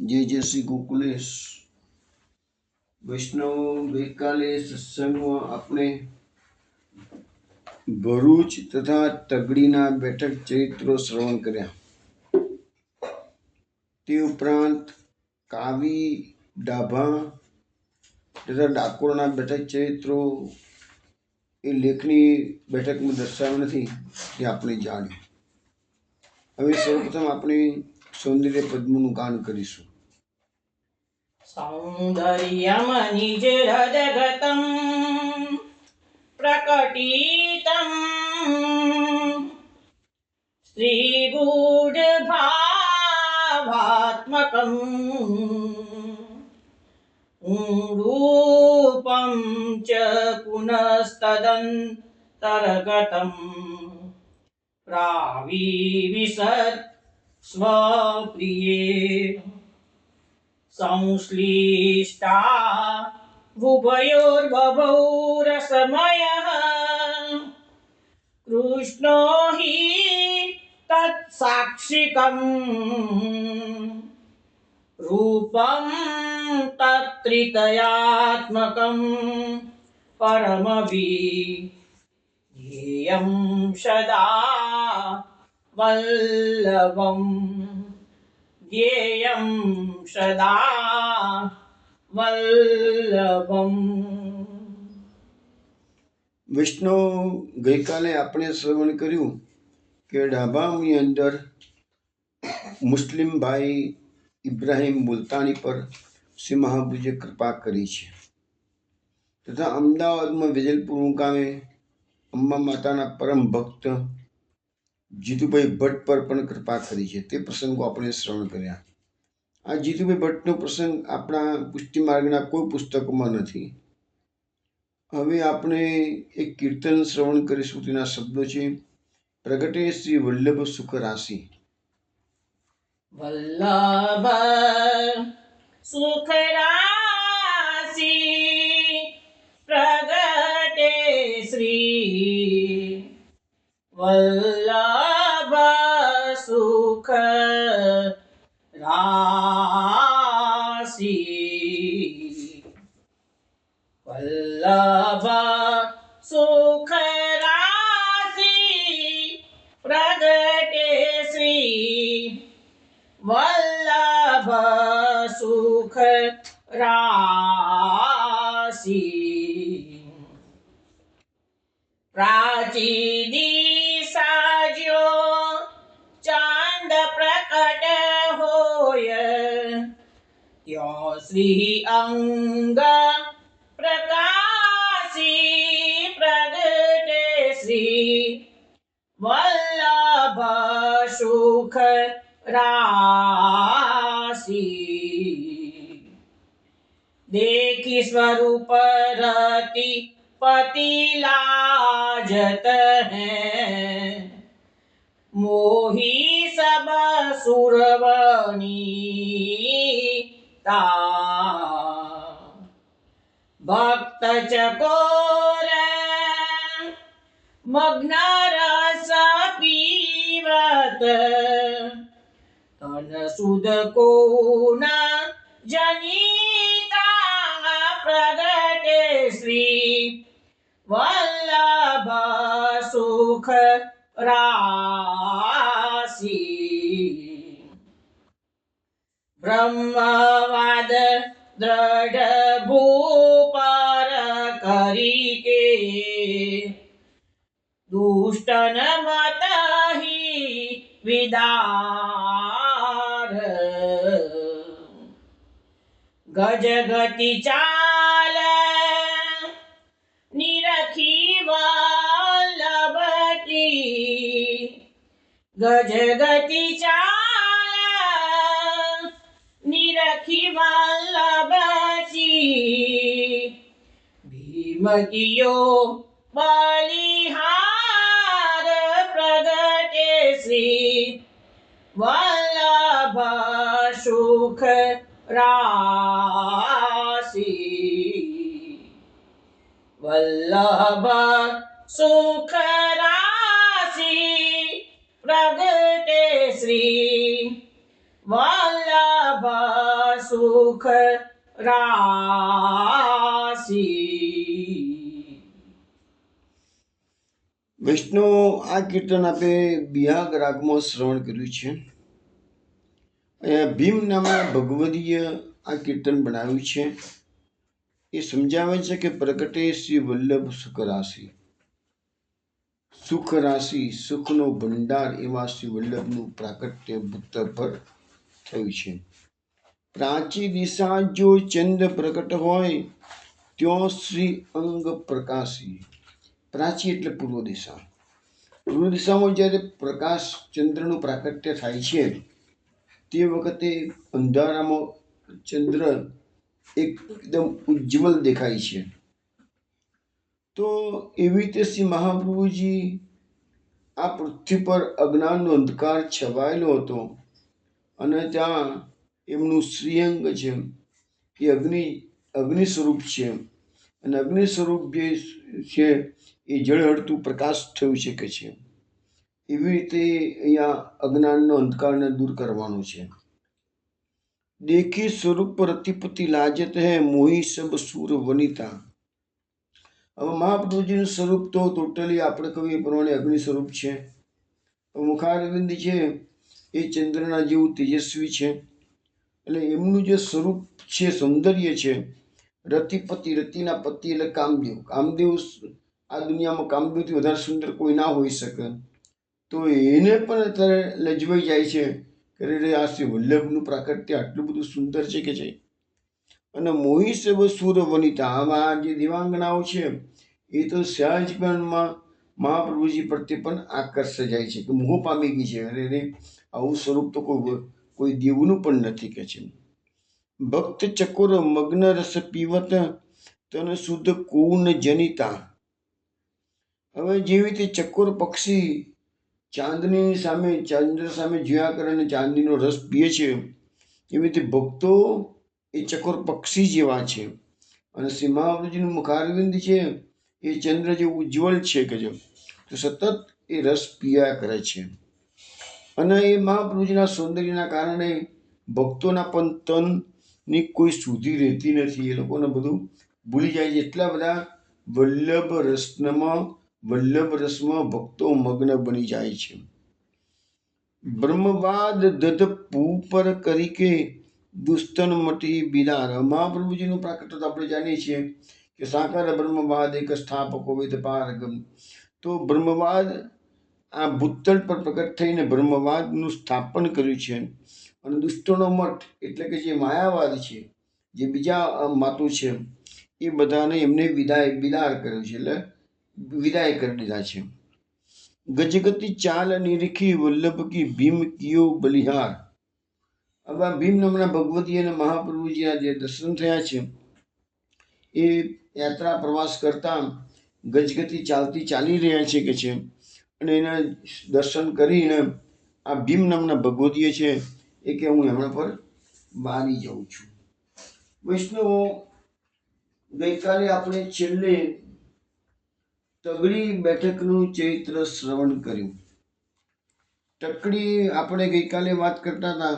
जय जय श्री गोकुलेश वैष्णव गईकाले सत्संगમાં આપણે ભરૂચ તથા તગડીના બેઠક ચરિત્રો શ્રવણ કર્યા। તે ઉપરાંત કાવી ડાભા તથા ડાકોરના બેઠક ચરિત્રો એ લેખની બેઠકમાં દર્શાવ્યા નથી, તે આપણે જાણ્યું। હવે સૌપ્રથમ આપણે સૌંદર્ય પદ્મનું ગાન કરીશું। सौन्दर्यम निजहृदगतं प्रकटितं श्रीगूढभावात्मकं रूपं च पुनस्तदन्तर्गतं प्राविविशत् स्वप्रिये संश्लिष्टा उभयोर्बभौ रसमयः कृष्णो हि तत्साक्षिकम् रूपं तत्त्रितयात्मकं परमविधेयं सदा वल्लभम् ध्येयं सदा वल्लभम्। વૈષ્ણવ ગઈકાલે આપણે શ્રવણ કર્યું કે ડાભાની અંદર મુસ્લિમ ભાઈ ઇબ્રાહિમ મુલતાની પર શ્રી મહાપ્રભુએ કૃપા કરી છે તથા અમદાવાદમાં વેજલપુર મુકામે અંબા માતાના પરમ ભક્ત જીતુભાઈ ભટ્ટ પર પણ કૃપા કરી છે। તે પ્રસંગો આપણે શ્રવણ કર્યા। આ જીતુભાઈ ભટ્ટનો પ્રસંગ આપણા પુષ્ટિ માર્ગના કોઈ પુસ્તકોમાં નથી। હવે આપણે એક કીર્તન શ્રવણ કરીશું। તેના શબ્દો છે પ્રગટે શ્રી વલ્લભ સુખ રાશિ। વલ્લભ સુખ રાશિ પ્રગટે શ્રી વલ્લભ સુખ રાશિ। વલ્લભ સુખ રાશિ પ્રગટે શ્રી વલ્લભ સુખ રાશિ। પ્રાચી દિશા જો ચાંદ પ્રકટ હોય ત્યો શ્રી અંગ પ્રકાશી પ્રગટે શ્રી વલ્લભ સુખ રાશિ। देखी स्वरूप रति पति लाजत है मोही सब सुरवनीता भक्त चकोर मग्न रस पीवत तन सुध को न जनिता प्रगटे श्री वल्लभ सुख राशि। ब्रह्मवाद दृढ़ भूपर करी के दुष्टन मत ही विदार गज गति चाल निरखी वल्लभ की गज गति चाल निरखी वल्लभ की भीम कियो बलिहार प्रगटे श्री वल्लभ सुख राशि। वल्लभ सुख राशि प्रगटे श्री वल्लभ સુખ રાશિ. વૈષ્ણવ, આ કીર્તન આપણે બિહાગ રાગમાં શ્રવણ કર્યું છે. અહીંયા ભીમ નામના ભગવદીય આ કીર્તન બનાવ્યું છે. એ સમજાવે છે કે પ્રગટે શ્રી વલ્લભ સુખ રાશિ. સુખ રાશિ, સુખનો ભંડાર એવા શ્રી વલ્લભનું પ્રાગટ્ય પુત્ર પર થયું છે. પ્રાચી દિશા જો ચંદ્ર પ્રગટ હોય ત્યો શ્રી અંગ પ્રકાશી. પ્રાચી એટલે પૂર્વ દિશા. પૂર્વ દિશામાં જ્યારે પ્રકાશ ચંદ્રનું પ્રાગટ્ય થાય છે તે વખતે અંધારામાં ચંદ્ર એકદમ ઉજ્જવલ દેખાય છે. તો એવી રીતે શ્રી મહાપ્રભુજી આ પૃથ્વી પર અજ્ઞાનનો અંધકાર છવાયેલો હતો અને ત્યાં એમનું શ્રીઅંગ છે એ અગ્નિ સ્વરૂપ છે અને અગ્નિ સ્વરૂપ જે છે એ જળહળતું પ્રકાશ થયું શકે છે. એવી રીતે અહીંયા અજ્ઞાનનો અંધકારને દૂર કરવાનો છે. દેખી સ્વરૂપ રતિપતિ લાજત હૈ મોહી સબ સુર વનિતા. હવે મહાપ્રભુજીનું સ્વરૂપ તો ટોટલી આપણે કહીએ એ પ્રમાણે અગ્નિ સ્વરૂપ છે. મુખારવિંદ છે એ ચંદ્રના જેવું તેજસ્વી છે. એટલે એમનું જે સ્વરૂપ છે, સૌંદર્ય છે, રતિપતિ, રતિના પતિ એટલે કામદેવ. કામદેવ આ દુનિયામાં કામદેવથી વધારે સુંદર કોઈ ના હોઈ શકે. તો એને પણ અત્યારે લજવાઈ જાય છે કે રે આ શ્રી વલ્લભનું પ્રાકટ્ય આટલું બધું સુંદર છે કે છે. અને મોહી સબ સુર વનિતા, આમાં જે દેવાંગનાઓ છે એ તો સહેજ પણ મહાપ્રભુજી પ્રત્યે પણ આકર્ષાઈ જાય છે કે મોહ પામી ગઈ છે. અરે રે આવું સ્વરૂપ તો કોઈ દેવનું પણ નથી કે છે. ભક્ત ચકોર મગ્ન રસ પીવત તન શુદ્ધ કુન જનિતા. હવે જેવી રીતે ચકોર પક્ષી ચાંદની સામે, ચંદ્ર સામે જોયા કરે અને ચાંદીનો રસ પીએ છે, એવી રીતે ભક્તો એ ચકોર પક્ષી જેવા છે. અને શ્રી મહાપ્રભુજીનું મુખારવિંદ છે એ ચંદ્ર જે ઉજ્જવળ છે કે જો તો સતત એ રસ પીયા કરે છે. અને એ મહાપ્રભુજીના સૌંદર્યના કારણે ભક્તોના પણ તનની કોઈ શુદ્ધિ રહેતી નથી. એ લોકોને બધું ભૂલી જાય છે. એટલા બધા વલ્લભ રસમાં ભક્તો મગ્ન બની જાય છે. બ્રહ્મવાદ દધ પૂપર કરીકે દુસ્તન મટી બિલાર. મહાપ્રભુજીનું પ્રાકટ્ય તો આપણે જાણીએ છીએ કે સાકર બ્રહ્મવાદ એક સ્થાપકો વેદ પારગમ. તો બ્રહ્મવાદ આ ભૂતળ પર પ્રગટ થઈને બ્રહ્મવાદનું સ્થાપન કર્યું છે. અને દુષ્ટોનો મઠ એટલે કે જે માયાવાદ છે, જે બીજા માતુ છે, એ બધાને એમને વિદાય કર્યો છે, એટલે વિદાય કરી દીધા છે. ગજગતિ ચાલ નિરીખી વલ્લભ કી ભીમ કિયો બલિહાર. હવે આ ભીમ નામના ભગવતી અને મહાપ્રભુજીના જે દર્શન થયા છે એ યાત્રા પ્રવાસ કરતા ગજગતિ ચાલી રહ્યા છે કે છે. અને એના દર્શન કરીને આ ભીમ નામના ભગવતીએ છે એ કે હું એમના પર બારી જાઉં છું. વૈષ્ણવો, ગઈકાલે આપણે છેલ્લે તગડી બેઠકનું ચરિત્ર શ્રવણ કર્યું. તકડી આપણે ગઈકાલે વાત કરતા હતા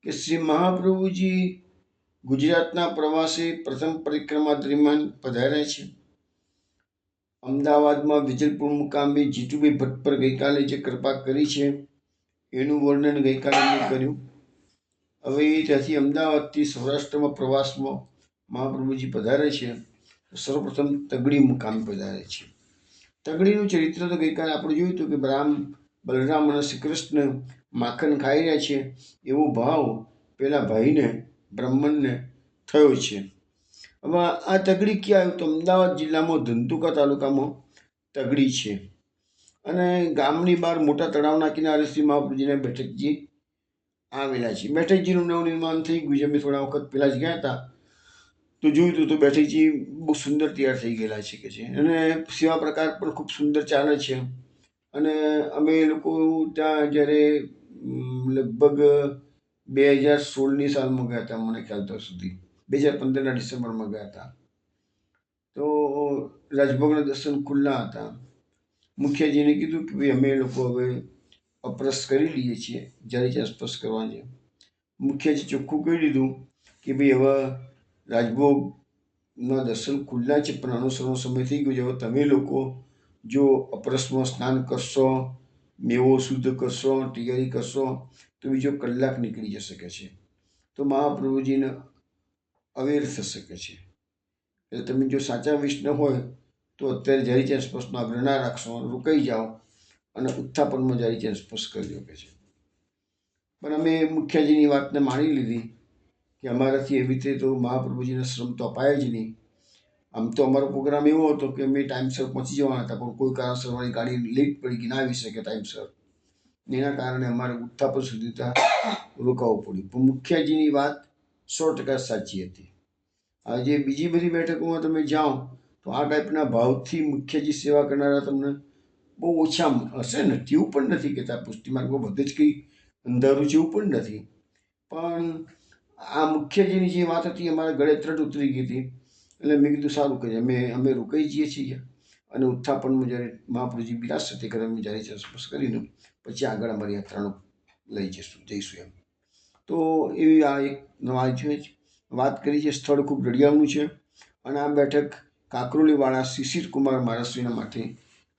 કે શ્રી મહાપ્રભુજી ગુજરાતના પ્રવાસે પ્રથમ પરિક્રમા દરમિયાન પધાર્યા છે. અમદાવાદમાં વિજલપુર મુકામે જીતુભાઈ ભટ્ટ પર ગઈકાલે જે કૃપા કરી છે એનું વર્ણન ગઈકાલે મેં કર્યું. હવે ત્યાંથી અમદાવાદથી સૌરાષ્ટ્રમાં પ્રવાસમાં મહાપ્રભુજી પધારે છે. સર્વપ્રથમ તગડી મુકામે પધારે છે. તગડીનું ચરિત્ર તો ગઈકાલે આપણે જોયું હતું કે બલરામ અને શ્રી કૃષ્ણ માખણ ખાઈ રહ્યા છે એવો ભાવ પેલા ભાઈને બ્રાહ્મણને થયો છે. હવે આ તગડી ક્યાં આવ્યું? તો અમદાવાદ જિલ્લામાં ધંધુકા તાલુકામાં તગડી છે. અને ગામની બહાર મોટા તળાવના કિનારે શ્રી મહાપ્રભુજીના બેઠકજી આવેલા છે. બેઠકજીનું નવનિર્માણ થઈ ગયું છે. અમે થોડા વખત પહેલાં જ ગયા હતા તો જોયું હતું તો બેઠકજી બહુ સુંદર તૈયાર થઈ ગયેલા છે કે છે. અને સેવા પ્રકાર પણ ખૂબ સુંદર ચાલે છે. અને અમે લોકો ત્યાં જ્યારે લગભગ 2016ની સાલમાં ગયા હતા, મને ખ્યાલ તો સુધી 2015ના ડિસેમ્બરમાં ગયા હતા. તો રાજભોગના દર્શન ખુલ્લા હતા. મુખિયાજીને કીધું કે ભાઈ અમે લોકો હવે અપરસ કરી લઈએ છીએ, જ્યારે સ્પર્શ કરવાની. મુખિયાજી ચોખ્ખું કહી દીધું કે ભાઈ હવે રાજભોગના દર્શન ખુલ્લા છે, પણ અનુસરણનો સમય થઈ ગયો છે. હવે તમે લોકો જો અપરસમાં સ્નાન કરશો, મેવો શુદ્ધ કરશો, તૈયારી કરશો, તો બીજો કલાક નીકળી જશે કે છે. તો મહાપ્રભુજીને અવેર થઈ શકે છે. એટલે તમે જો સાચા વૈષ્ણવ હોય તો અત્યારે ઝરીચરણ સ્પર્શનો આગ્રહ ના રાખશો, રોકાઈ જાઓ અને ઉત્થાપનમાં ઝરીચરણ સ્પર્શ કરી દો કે છે. પણ અમે મુખ્યજીની વાતને માની લીધી કે અમારાથી એવી રીતે તો મહાપ્રભુજીને શ્રમ તો અપાય જ નહીં. આમ તો અમારો પ્રોગ્રામ એવો હતો કે અમે ટાઈમસર પહોંચી જવાના હતા, પણ કોઈ કારણસર અમારી ગાડી લેટ પડી ગઈ, ના આવી શકે ટાઈમસર. એના કારણે અમારે ઉત્થાપન સુધી રોકાવું પડ્યું. પણ મુખ્યજીની વાત 100% સાચી હતી. આજે બીજી બધી બેઠકોમાં તમે જાઓ તો આ ટાઈપના ભાવથી મુખ્યજી સેવા કરનારા તમને બહુ ઓછા હશે ને. તેવું પણ નથી કહેતા પુષ્ટિ માર્ગમાં બધે જ કંઈ અંધારું જેવું પણ નથી. પણ આ મુખ્યજીની જે વાત હતી અમારા ગળે તરત ઉતરી ગઈ હતી. એટલે મેં કીધું સારું કરીએ, અમે રોકાઈ જઈએ છીએ અને ઉત્થાપનમાં જ્યારે મહાપ્રભુજી બિરાજશે તે કરે અમે જ્યારે સ્પર્શ કરીને પછી આગળ અમારી યાત્રાનો લઈ જઈશું એમ. તો એવી આ એક નવા વાત કરી છે. સ્થળ ખૂબ રળિયામણું છે અને આ બેઠક કાકરોલીવાળા શિશિરકુમાર મહારાજશ્રીના માટે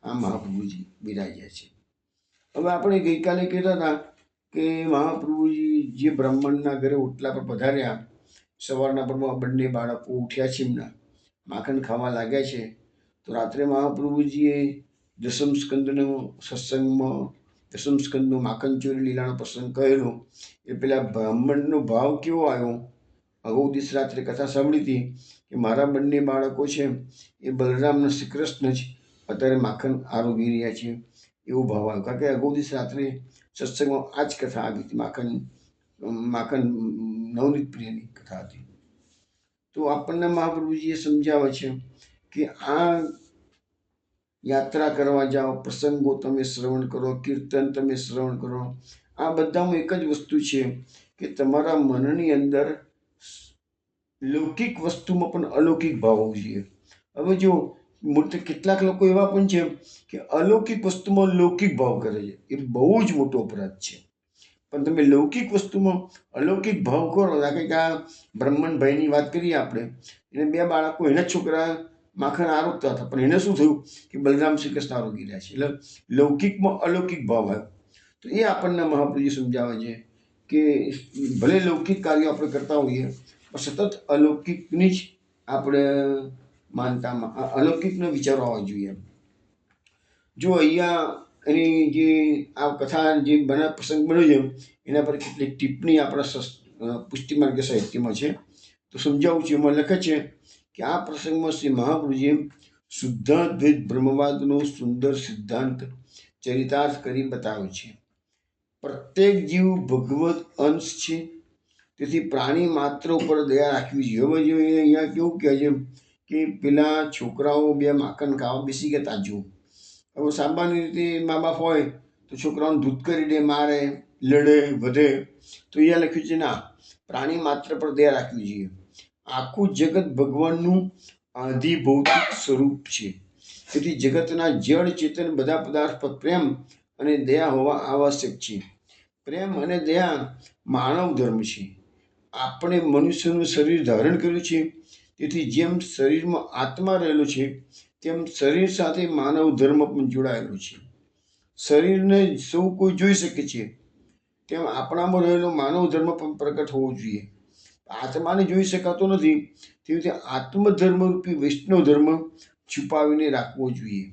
આ મહાપ્રભુજી બિરાજ્યા છે. હવે આપણે ગઈકાલે કહેતા હતા કે મહાપ્રભુજી જે બ્રાહ્મણના ઘરે ઓટલા પર પધાર્યા, સવારના પરમાં બંને બાળકો ઉઠ્યા છે, એમના માખણ ખાવા લાગ્યા છે. તો રાત્રે મહાપ્રભુજીએ દશમ સ્કંદનો સત્સંગમાં દશમ સ્કંદનો માખણ ચોરી લીલાનો પ્રસંગ કહેલો. એ પેલા બ્રાહ્મણનો ભાવ કેવો આવ્યો. અગાઉ દિવસ રાત્રે કથા સાંભળી હતી કે મારા બંને બાળકો છે એ બલરામના શ્રી કૃષ્ણ જ અત્યારે માખણ આરોગી રહ્યા છે, એવો ભાવ આવ્યો. કારણ કે અગાઉ દિવસ રાત્રે સત્સંગમાં આ જ કથા આવી હતી, માખણ નવનીત પ્રિયની કથા હતી. તો આપણને મહાપ્રભુજીએ સમજાવે છે કે આ યાત્રા કરવા જાઓ, પ્રસંગો તમે શ્રવણ કરો, કીર્તન તમે શ્રવણ કરો, આ બધામાં એક જ વસ્તુ છે કે તમારા મનની અંદર લૌકિક વસ્તુમાં પણ અલૌકિક ભાવ હોવો જોઈએ. હવે જો કેટલાક લોકો એવા પણ છે કે અલૌકિક વસ્તુમાં લૌકિક ભાવ કરે છે, એ બહુ જ મોટો અપરાધ છે. પણ તમે લૌકિક વસ્તુમાં અલૌકિક ભાવ કરો. દાખલા કે આ બ્રાહ્મણભાઈની વાત કરીએ આપણે, એને 2 બાળકો, એના છોકરા માખણ આરોગતા હતા, પણ એને શું થયું કે બલરામ શ્રી કૃષ્ણ આરોગી રહ્યા છે. એટલે લૌકિકમાં અલૌકિક ભાવ આવ્યો. તો એ આપણને મહાપ્રભુજી સમજાવે છે કે ભલે લૌકિક કાર્યો આપણે કરતા હોઈએ પણ સતત અલૌકિકની જ આપણે માનતામાં અલૌકિકનો વિચારો આવવા જોઈએ. જો અહીંયા એની જે આ કથા જે પ્રસંગ બન્યો છે એના પર કેટલીક ટિપ્પણી આપણા પુષ્ટિ માર્ગ સાહિત્યમાં છે, તો સમજાવું છું. એમાં લખે છે કે આ પ્રસંગમાં શ્રી મહાપ્રભુજીએ શુદ્ધાદ્વૈત બ્રહ્મવાદનો સુંદર સિદ્ધાંત ચરિતાર્થ કરી બતાવ્યો છે. પ્રત્યેક જીવ ભગવત અંશ છે, તેથી પ્રાણી માત્ર ઉપર દયા રાખવી જોઈએ. હવે જો અહીંયા કેવું કહે છે કે પેલા છોકરાઓ 2 માખણ ખાવા બેસી ગયા તાજું. હવે સામાન્ય રીતે મા બાપ હોય તો છોકરાઓને ધૂત કરી દે, મારે, લડે, વધે. તો અહીંયા લખ્યું છે ના, પ્રાણી માત્ર પર દયા રાખવી જોઈએ. આખું જગત ભગવાનનું આધિભૌતિક સ્વરૂપ છે, તેથી જગતના જળ ચેતન બધા પદાર્થ પર પ્રેમ અને દયા હોવા આવશ્યક છે. પ્રેમ અને દયા માનવ ધર્મ છે. આપણે મનુષ્યનું શરીર ધારણ કર્યું છે, તેથી જેમ શરીરમાં આત્મા રહેલો છે તેમ શરીર સાથે માનવ ધર્મ પણ જોડાયેલો છે. શરીરને સૌ કોઈ જોઈ શકે છે, તેમ આપણામાં રહેલો માનવ ધર્મ પણ પ્રગટ હોવો જોઈએ. આત્માને જોઈ શકાતો નથી, તેવી રીતે આત્મધર્મ રૂપી વૈષ્ણવ ધર્મ છુપાવીને રાખવો જોઈએ.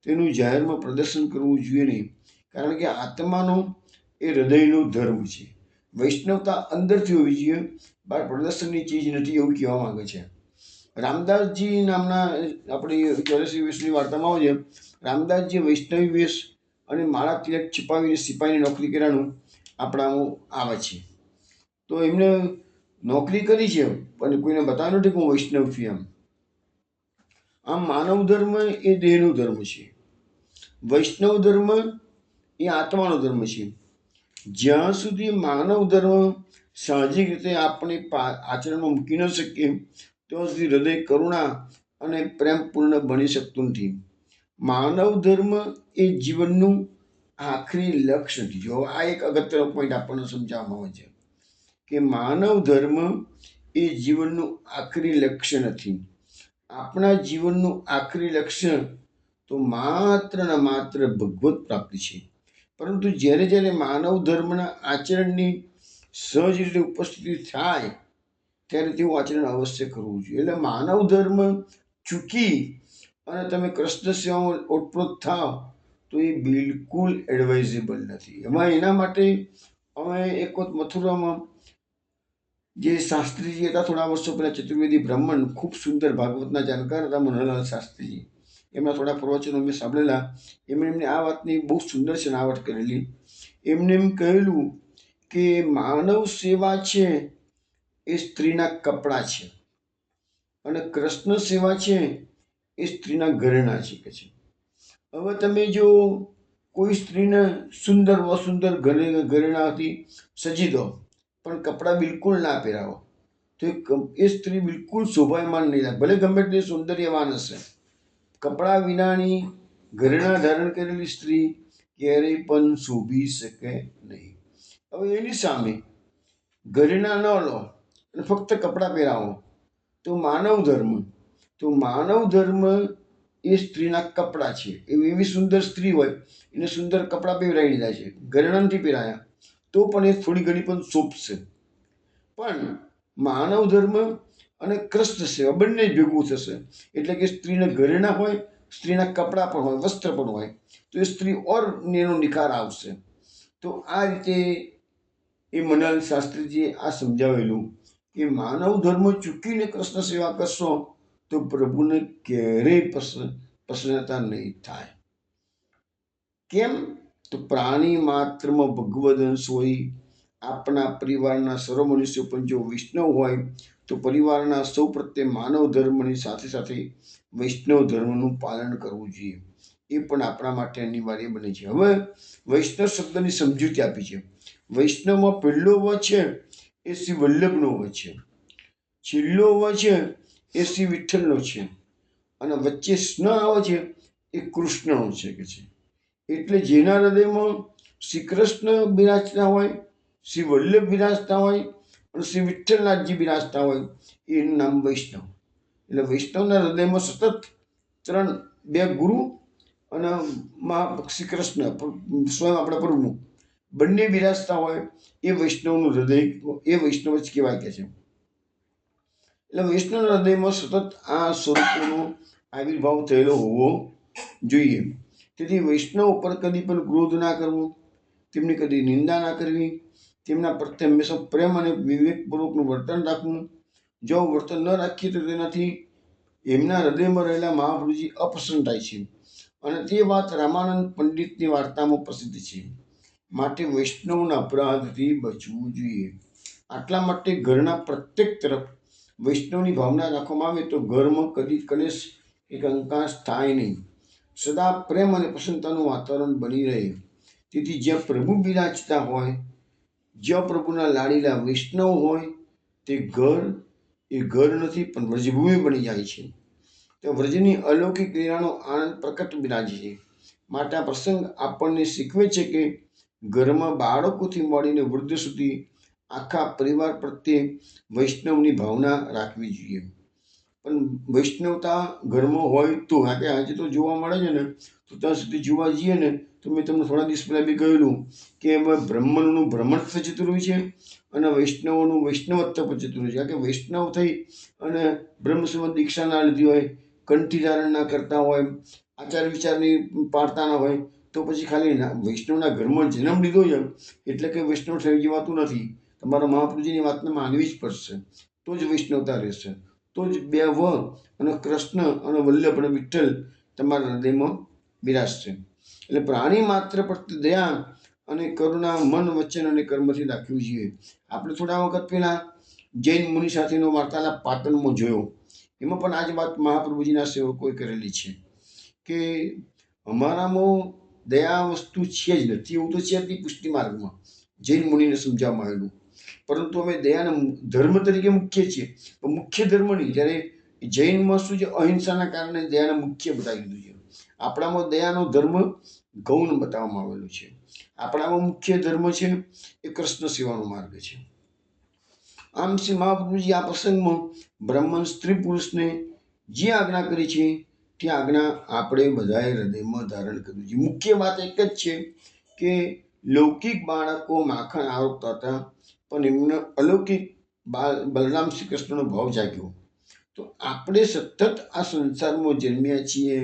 તેનું જાહેરમાં પ્રદર્શન કરવું જોઈએ નહીં, કારણ કે આત્માનો એ હૃદયનો ધર્મ છે. વૈષ્ણવતા અંદરથી હોવી જોઈએ, બહાર પ્રદર્શનની ચીજ નથી, એવું કહેવા માંગે છે. રામદાસજી નામના આપણી 84 વર્ષની વાર્તામાં આવે છે, રામદાસજી વૈષ્ણવી વેશ અને માળા તિલક છુપાવીને સિપાહીની નોકરી કર્યાનું આપણામાં આવે છે. તો એમને નોકરી કરી છે પણ કોઈને બતાવ્યું નથી કે હું વૈષ્ણવ છું એમ. આમ માનવ ધર્મ એ દેહનો ધર્મ છે, વૈષ્ણવ ધર્મ એ આત્માનો ધર્મ છે. જ્યાં સુધી માનવ ધર્મ સાહજિક રીતે આપણે આચરણમાં મૂકી ન શકીએ ત્યાં સુધી હૃદય કરુણા અને પ્રેમપૂર્ણ બની શકતું નથી. માનવ ધર્મ એ જીવનનું આખરી લક્ષ્ય નથી. જો આ એક અગત્યનો પોઈન્ટ આપણને સમજાવવામાં આવે છે કે માનવ ધર્મ એ જીવનનું આખરી લક્ષ્ય નથી. આપણા જીવનનું આખરી લક્ષ્ય તો માત્ર ને માત્ર ભગવત પ્રાપ્તિ છે. પરંતુ જ્યારે જ્યારે માનવ ધર્મના આચરણની સહજ રીતે ઉપસ્થિતિ થાય ત્યારે તેવું આચરણ અવશ્ય કરવું જોઈએ. એટલે માનવ ધર્મ ચૂકી અને તમે કૃષ્ણ સેવામાં ઓતપ્રોત થાવ તો એ બિલકુલ એડવાઇઝેબલ નથી. એના માટે અમે એક વખત મથુરામાં જે શાસ્ત્રીજી હતા થોડા વર્ષો પહેલા, ચતુર્વેદી બ્રાહ્મણ, ખૂબ સુંદર ભાગવતના જાણકાર હતા મનોહરલાલ શાસ્ત્રીજી. એમના થોડા પ્રવચનો મેં સાંભળેલા. એમને આ વાતની બહુ સુંદર શનાવટ કરેલી. એમને એમ કહેલું કે માનવ સેવા છે એ સ્ત્રીના કપડાં છે અને કૃષ્ણ સેવા છે એ સ્ત્રીના ઘરેણાં છે કે છે. હવે તમે જો કોઈ સ્ત્રીને સુંદર વસુંદર ઘરેણાથી સજી દો પણ કપડાં બિલકુલ ના પહેરાવો તો એ સ્ત્રી બિલકુલ શોભાયમાન નહીં લાગે. ભલે ગમે તે સૌંદર્યવાન હશે, કપડાં વિનાની ઘરેણાં ધારણ કરેલી સ્ત્રી ક્યારેય પણ શોભી શકે નહીં. હવે એની સામે ઘરેણાં ન લો અને ફક્ત કપડાં પહેરાવો તો માનવ ધર્મ એ સ્ત્રીના કપડાં છે. એવી સુંદર સ્ત્રી હોય એને સુંદર કપડાં પહેરાવી દીધા છે, ઘરેણાં નથી પહેરાયા તો પણ એ થોડી ઘણી પણ શોભશે. પણ માનવ ધર્મ અને કૃષ્ણ સેવા બંને જ ભેગું થશે એટલે કે સ્ત્રીને ઘરેણાં હોય, સ્ત્રીના કપડાં પણ હોય, વસ્ત્ર પણ હોય તો એ સ્ત્રી ઓર એનો નિખાર આવશે. તો આ રીતે એ મનોહરલાલ શાસ્ત્રીજીએ આ સમજાવેલું કે માનવ ધર્મ ચૂકીને કૃષ્ણ સેવા કરશો તો પ્રભુને ક્યારેય પ્રસન્નતા નહીં થાય. કેમ? તો પ્રાણી માત્રમાં ભગવદ અંશ હોય. આપણા પરિવારના સર્વ મનુષ્યો પણ જો વૈષ્ણવ હોય તો પરિવારના સૌ પ્રત્યે માનવ ધર્મની સાથે સાથે વૈષ્ણવ ધર્મનું પાલન કરવું જોઈએ. એ પણ આપણા માટે અનિવાર્ય બને છે. હવે વૈષ્ણવ શબ્દની સમજૂતી આપી છે. વૈષ્ણવમાં પહેલો વ છે એ શ્રી વલ્લભનો વ છે, છેલ્લો વ છે એ શ્રી વિઠ્ઠલનો છે અને વચ્ચે સ્ન આવે છે એ કૃષ્ણનો છે કે છે. એટલે જેના હૃદયમાં શ્રી કૃષ્ણ બિરાજતા હોય, શ્રી વલ્લભ બિરાજતા હોય અને શ્રી વિઠ્ઠલનાથજી બિરાજતા હોય એનું નામ વૈષ્ણવ. એટલે વૈષ્ણવના હૃદયમાં સતત બે ગુરુ અને શ્રી કૃષ્ણ સ્વયં આપણા પ્રભુ બંને બિરાજતા હોય એ વૈષ્ણવનું હૃદય, એ વૈષ્ણવ જ કહેવાય કે છે. એટલે વૈષ્ણવના હૃદયમાં સતત આ સ્વરૂપનો આવિર્ભાવ થયેલો હોવો જોઈએ. તેથી વૈષ્ણવ ઉપર કદી પણ ક્રોધ ના કરવો, તેમની કદી નિંદા ના કરવી, તેમના પ્રત્યે હંમેશા પ્રેમ અને વિવેકપૂર્વકનું વર્તન રાખવું. જો વર્તન ન રાખીએ તો તેનાથી એમના હૃદયમાં રહેલા મહાપ્રભુજી અપ્રસન્ન થાય છે અને તે વાત રામાનંદ પંડિતની વાર્તામાં પ્રસિદ્ધ છે. માટે વૈષ્ણવના અપરાધથી બચવું જોઈએ. આટલા માટે ઘરના પ્રત્યેક તરફ વૈષ્ણવની ભાવના રાખવામાં આવે તો ઘરમાં કદી કલેશ કે કંકાસ થાય નહીં. સદા પ્રેમ અને પ્રસન્નતાનું વાતાવરણ બની રહે. તેથી જ્યાં પ્રભુ બિરાજતા હોય, જ્યાં પ્રભુના લાડીલા વૈષ્ણવ હોય તે ઘર નથી પણ વ્રજભૂમિ બની જાય છે. તો વ્રજની અલૌકિક લીલાનો આનંદ પ્રકટ બિરાજે છે. માટે આ પ્રસંગ આપણને શીખવે છે કે ઘરમાં બાળકોથી મળીને વૃદ્ધ સુધી આખા પરિવાર પ્રત્યે વૈષ્ણવની ભાવના રાખવી જોઈએ. પણ વૈષ્ણવતા ઘરમાં હોય તો આજે તો જોવા મળે છે ને, તો ત્યાં સુધી જોવા જઈએ ને તો મેં તમને થોડા દિવસ પહેલાં બી કહેલું કે એમાં બ્રાહ્મણનું બ્રાહ્મણત્વ જતું રહ્યું છે અને વૈષ્ણવનું વૈષ્ણવત્વ પણ જતું રહ્યું છે. કારણ કે વૈષ્ણવ થઈ અને બ્રહ્મસંમત દીક્ષા ના લીધી હોય, કંઠી ધારણ ના કરતા હોય, આચાર વિચારની પાળતા ના હોય તો પછી ખાલી વૈષ્ણવના ઘરમાં જન્મ લીધો છે એટલે કે વૈષ્ણવ થઈ જવાતું નથી. તમારા મહાપ્રભુજીની વાતને માનવી જ પડશે તો જ વૈષ્ણવતા રહેશે. તો જ બે વ અને કૃષ્ણ અને વલ્લભ અને વિઠ્ઠલ તમારા હૃદયમાં બિરાજશે. એટલે પ્રાણી માત્ર પ્રત્યે દયા અને કરુણા મન, વચન અને કર્મથી રાખવી જોઈએ. આપણે થોડા વખત પહેલા જૈન મુનિ સાથેનો વાર્તાલાપ પાટણમાં જોયો. એમાં પણ આ જ વાત મહાપ્રભુજીના સેવકોએ કરેલી છે કે અમારામાં દયા વસ્તુ છે જ નથી. એવું તો છે જ નહીં પુષ્ટિ માર્ગમાં જૈન મુનિને સમજાવવામાં આવેલું. પરંતુ અમે દયાના ધર્મ તરીકે મુખ્ય છીએ, પણ મુખ્ય ધર્મ નહીં. જ્યારે જૈનમાં શું છે, અહિંસાના કારણે દયાને મુખ્ય બતાવી દીધું છે. આપણામાં દયાનો ધર્મ ગૌણ બતાવવામાં આવેલો છે. આપણામાં મુખ્ય ધર્મ છે એ કૃષ્ણ સેવાનો માર્ગ છે. આમ શ્રી મહાપ્રભુજી આ પ્રસંગમાં બ્રાહ્મણ સ્ત્રી પુરુષને જે આજ્ઞા કરી છે તે આજ્ઞા આપણે બધાએ હૃદયમાં ધારણ કરવી છે. મુખ્ય વાત એક જ છે કે લૌકિક બાળકો માખણ આરોગતા હતા, પણ એમને અલૌકિક બલરામ શ્રી કૃષ્ણનો ભાવ જાગ્યો. તો આપણે સતત આ સંસારમાં જન્મ્યા છીએ,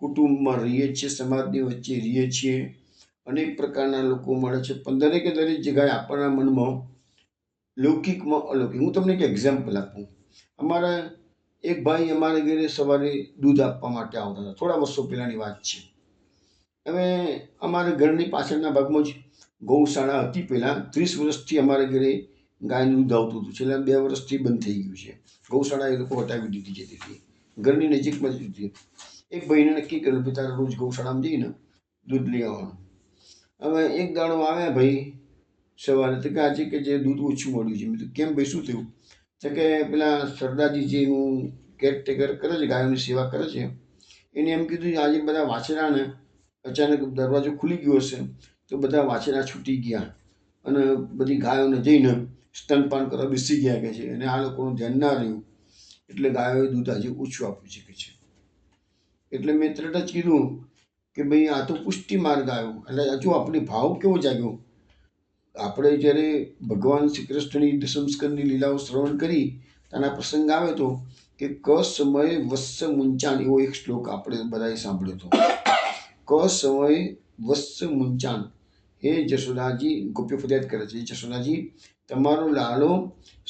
કુટુંબમાં રહીએ છીએ, સમાજની વચ્ચે રહીએ છીએ, અનેક પ્રકારના લોકો મળે છે, પણ દરેકે દરેક જગ્યાએ આપણા મનમાં લૌકિકમાં અલૌકિક. હું તમને એક એક્ઝામ્પલ આપું. અમારા એક ભાઈ અમારા ઘરે સવારે દૂધ આપવા માટે આવતા હતા, થોડા વર્ષો પહેલાંની વાત છે. હવે અમારા ઘરની પાછળના ભાગમાં જ ગૌશાળા હતી. પહેલાં 30 વર્ષથી અમારા ઘરે ગાયનું દૂધ આવતું હતું. છેલ્લા 2 વર્ષથી બંધ થઈ ગયું છે. ગૌશાળા એ લોકો હટાવી દીધી જતી હતી, ઘરની નજીકમાં જ હતી. એક ભાઈને નક્કી કર્યું કે તારે રોજ ગૌશાળામાં જઈને દૂધ લઈ આવવાનું. હવે એક દાડો આવ્યા ભાઈ સવારે, તો કે આજે કે જે દૂધ ઓછું મળ્યું છે. મેં તો કેમ ભાઈ, શું થયું? તો કે પેલા સરદારજી જેનું કેરટેકર કરે છે, ગાયોની સેવા કરે છે, એને એમ કીધું આજે બધા વાછરાને અચાનક દરવાજો ખુલી ગયો હશે તો બધા વાછરા છૂટી ગયા અને બધી ગાયોને જઈને સ્તનપાન કરવા બેસી ગયા કે છે, અને આ લોકોનું ધ્યાન ના રહ્યું એટલે ગાયોએ દૂધ આજે ઓછું આપ્યું છે કે છે. એટલે મેં તરત જ કીધું કે ભાઈ આ તો પુષ્ટિ માર્ગ આવ્યો. એટલે હજુ આપણે ભાવ કેવો જાગ્યો. આપણે જ્યારે ભગવાન શ્રી કૃષ્ણની દશમ સ્કંદની લીલાઓ શ્રવણ કરી તેના પ્રસંગ આવે તો કે ક સમયે વત્સ મુંચાન, એવો એક શ્લોક આપણે બધાએ સાંભળ્યો હતો. ક સમયે વત્સ મુંચાન, હે જશોદાજી, ગોપીઓ ફરિયાદ કરે છે, જશોદાજી તમારો લાલો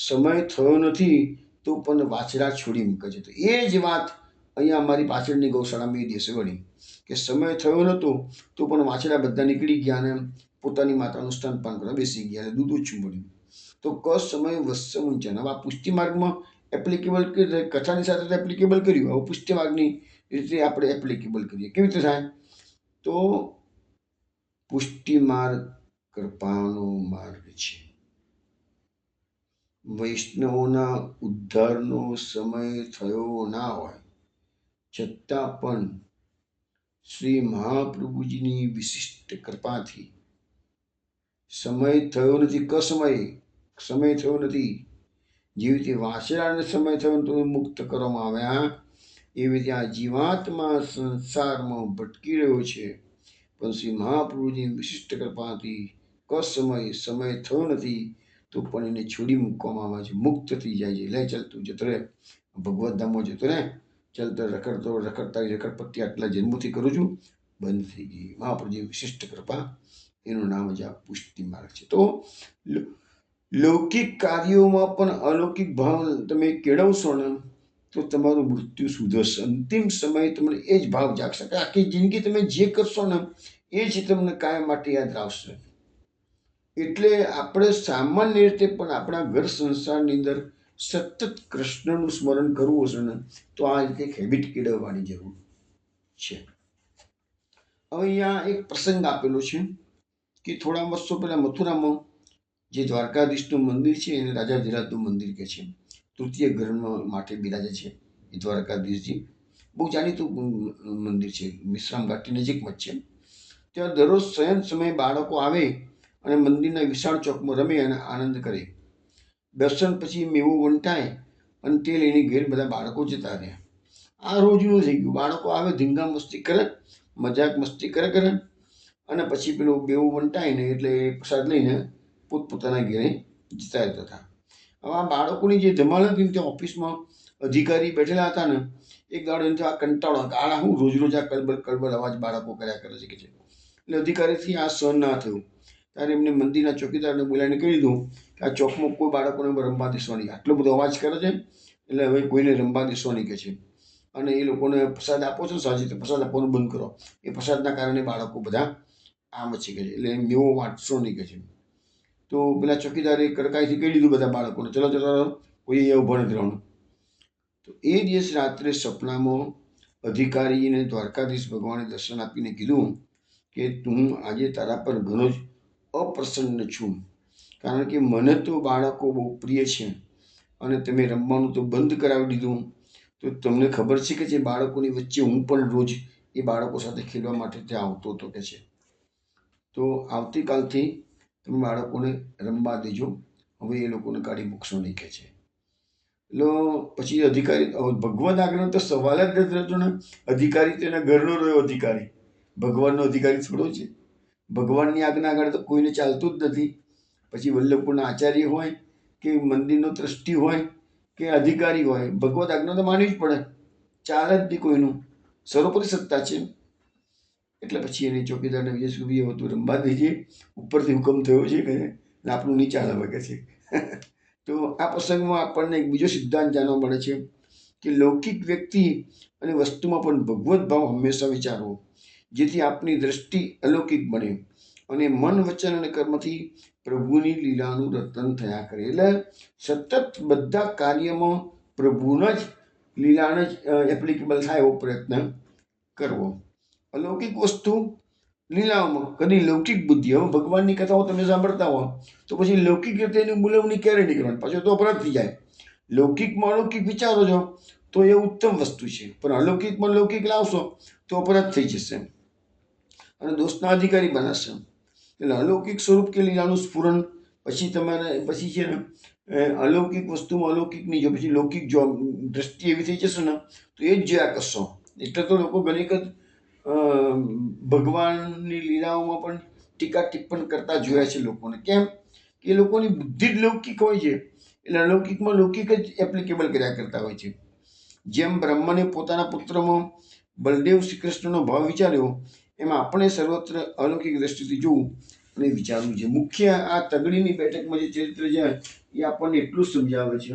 સમય થયો નથી તો પણ વાછરા છોડી મૂકે છે. તો એ જ વાત અહીંયા અમારી પાછળની ગૌશાળામાં એ દિવસે વળી કે સમય થયો નહોતો તો પણ વાછરા બધા નીકળી ગયા અને પોતાની માતાનું સ્તનપાન કરવા બેસી ગયા, એટલે દૂધ ઓછું મળ્યું. તો ક સમય વત્સ મુંચન. હવે આ પુષ્ટિ માર્ગમાં એપ્લિકેબલ કથાની સાથે એપ્લિકેબલ કર્યું. હવે પુષ્ટિ માર્ગની રીતે આપણે એપ્લિકેબલ કરીએ. કેવી રીતે થાય? તો પુષ્ટિ માર્ગ કૃપાનો માર્ગ છે. વૈષ્ણવોના ઉદ્ધારનો સમય થયો ના હોય છતાં પણ શ્રી મહાપ્રભુજીની વિશિષ્ટ કૃપાથી સમય થયો નથી. સમય થયો નથી. જેવી રીતે વાછરાને સમય થયો તો મુક્ત કરવામાં આવ્યા, એવી રીતે આ જીવાત્મા સંસારમાં ભટકી રહ્યો છે, પણ શ્રી મહાપ્રભુજીની વિશિષ્ટ કૃપાથી સમય થયો નથી તો પણ એને છોડી મૂકવામાં આવે છે, મુક્ત થઈ જાય છે. લે ચાલ તું જતો રહે, ભગવત ધામમાં જતો રહે, ચાલ તો રખડતા રખડપટ્ટી આટલા જન્મોથી કરું છું, બંધ થઈ ગઈ. મહાપ્રભુજી વિશિષ્ટ કૃપા, એનું નામ જ આ પુષ્ટિ માર્ગ છે. તો લૌકિક કાર્યોમાં પણ અલૌકિક ભાવ તમે કેળવશો ને તો તમારું મૃત્યુ સુધરશે. અંતિમ સમયે તમને એ જ ભાવ જાગશે કે આખી જિંદગી તમે જે કરશો ને એ જ તમને કાયમ માટે યાદ રાખશે. એટલે આપણે સામાન્ય રીતે પણ આપણા ઘર સંસારની અંદર સતત કૃષ્ણનું સ્મરણ કરવું હશે ને તો આ રીતે એક હેબિટ કેળવવાની જરૂર છે. હવે અહીંયા એક પ્રસંગ આપેલો છે કે થોડા વર્ષો પહેલા મથુરામાં જે દ્વારકાધીશનું મંદિર છે એને રાજાધિરાજનું મંદિર કહે છે. તૃતીય ઘરમાં માટે બિરાજે છે એ દ્વારકાધીશજી. બહુ જાણીતું મંદિર છે, વિશ્રામ ઘાટની નજીકમાં જ છે. ત્યાં દરરોજ શયન સમયે બાળકો આવે અને મંદિરના વિશાળ ચોકમાં રમે અને આનંદ કરે. દર્શન પછી મેવો વંટાય અને તે લઈને ઘેર બધા બાળકો જતા રહે. આ રોજનું થઈ ગયું. બાળકો આવે, ધીંગા મસ્તી કરે, મજાક મસ્તી કરે અને પછી પેલું બેવું વંટાય ને એટલે પ્રસાદ લઈને પોતપોતાના ઘેરે જતા રહેતા હતા. હવે આ બાળકોની જે ધમાલ હતી ને ત્યાં ઓફિસમાં અધિકારી બેઠેલા હતા ને, એક દાડો એને આ કંટાળો કે આ હું રોજ આ કલબલ અવાજ બાળકો કર્યા કરે છે કે છે. એટલે અધિકારીથી આ સહન ના થયું. ત્યારે એમને મંદિરના ચોકીદારને બોલાવીને કહી દીધું કે આ ચોકમાં કોઈ બાળકોને રમવા દેશો નહીં, આટલો બધો અવાજ કરે છે એટલે હવે કોઈને રમવા દેશો નહીં કે છે. અને એ લોકોને પ્રસાદ આપો છો સાજી તો પ્રસાદ આપવાનું બંધ કરો. એ પ્રસાદના કારણે બાળકો બધા આમ છે કે છે, એટલે મેવો વાંચશો નહીં કે છે. તો પેલા ચોકીદારે કડકાઈથી કહી દીધું બધા બાળકોને, ચલો કોઈ અહીંયા ઊભા નથી રહેવાનું. તો એ દિવસ રાત્રે સપનામાં અધિકારીને દ્વારકાધીશ ભગવાને દર્શન આપીને કીધું કે તું આજે તારા પર ઘણો જ અપ્રસન્ન છું, કારણ કે મને તો બાળકો બહુ પ્રિય છે અને તમે રમવાનું તો બંધ કરાવી દીધું. તો તમને ખબર છે કે જે બાળકોની વચ્ચે હું પણ રોજ એ બાળકો સાથે ખેલવા માટે ત્યાં આવતો હતો કે છે. તો આવતીકાલથી તમે બાળકોને રમવા દેજો, હવે એ લોકોને કાઢી મૂકશો નહીં કહે છે. એટલે પછી અધિકારી ભગવદ આજ્ઞા તો સવાલ જ નથી રહેતો ને. અધિકારી તો એના ઘરનો રહ્યો અધિકારી, ભગવાનનો અધિકારી થોડો છે. ભગવાનની આજ્ઞા આગળ તો કોઈને ચાલતું જ નથી. પછી વલ્લભપુરના આચાર્ય હોય કે મંદિરનો ટ્રસ્ટી હોય કે અધિકારી હોય, ભગવદ આજ્ઞા તો માનવી જ પડે. ચાલે જ નહીં કોઈનું, સર્વોપરી સત્તા છે. એટલે પછી એને ચોકીદારને વિજય સુધી હવે તું રંબા દેજે, ઉપરથી હુકમ થયો છે કે આપણું નહીં ચાલે વગે છે. તો આ પ્રસંગમાં આપણને એક બીજો સિદ્ધાંત જાણવા મળે છે કે લૌકિક વ્યક્તિ અને વસ્તુમાં પણ ભગવત ભાવ હંમેશા વિચારવો, જેથી આપની દ્રષ્ટિ અલૌકિક બને અને મન, વચન અને કર્મથી પ્રભુની લીલાનું રતન થયા કરે. એટલે સતત બધા કાર્યમાં પ્રભુના જ લીલાને જ એપ્લિકેબલ થાય એવો પ્રયત્ન કરવો. અલૌકિક વસ્તુ લીલાઓમાં કદી લૌકિક બુદ્ધિ. હવે ભગવાનની કથાઓ તમે સાંભળતા હો તો પછી લૌકિક રીતે એની બોલવણી ક્યારે નહીં કરવાની, પાછો તો અપરાધ થઈ જાય. લૌકિકમાં અલૌકિક વિચારો છો તો એ ઉત્તમ વસ્તુ છે, પણ અલૌકિકમાં લૌકિક લાવશો તો અપરાધ થઈ જશે અને દોષના અધિકારી બનાવશે. એટલે અલૌકિક સ્વરૂપ કે લીલાનું સ્ફુરન પછી તમારે પછી છે ને અલૌકિક વસ્તુમાં અલૌકિકની જો પછી લૌકિક જો દ્રષ્ટિ એવી થઈ જશે ને તો એ જ જોયા કરશો. એટલે તો લોકો ઘણી વખત ભગવાનની લીલાઓમાં પણ ટીકા ટિપ્પણ કરતા જોયા છે લોકોને. કેમ કે એ લોકોની બુદ્ધિ જ લૌકિક હોય છે, એટલે અલૌકિકમાં લૌકિક જ એપ્લિકેબલ કર્યા કરતા હોય છે. જેમ બ્રહ્મને પોતાના પુત્રમાં બલદેવ શ્રી કૃષ્ણનો ભાવ વિચાર્યો, એમાં આપણે સર્વત્ર અલૌકિક દ્રષ્ટિથી જોવું અને વિચારવું છે. મુખ્ય આ તગડીની બેઠકમાં જે ચરિત્ર છે એ આપણને એટલું જ સમજાવે છે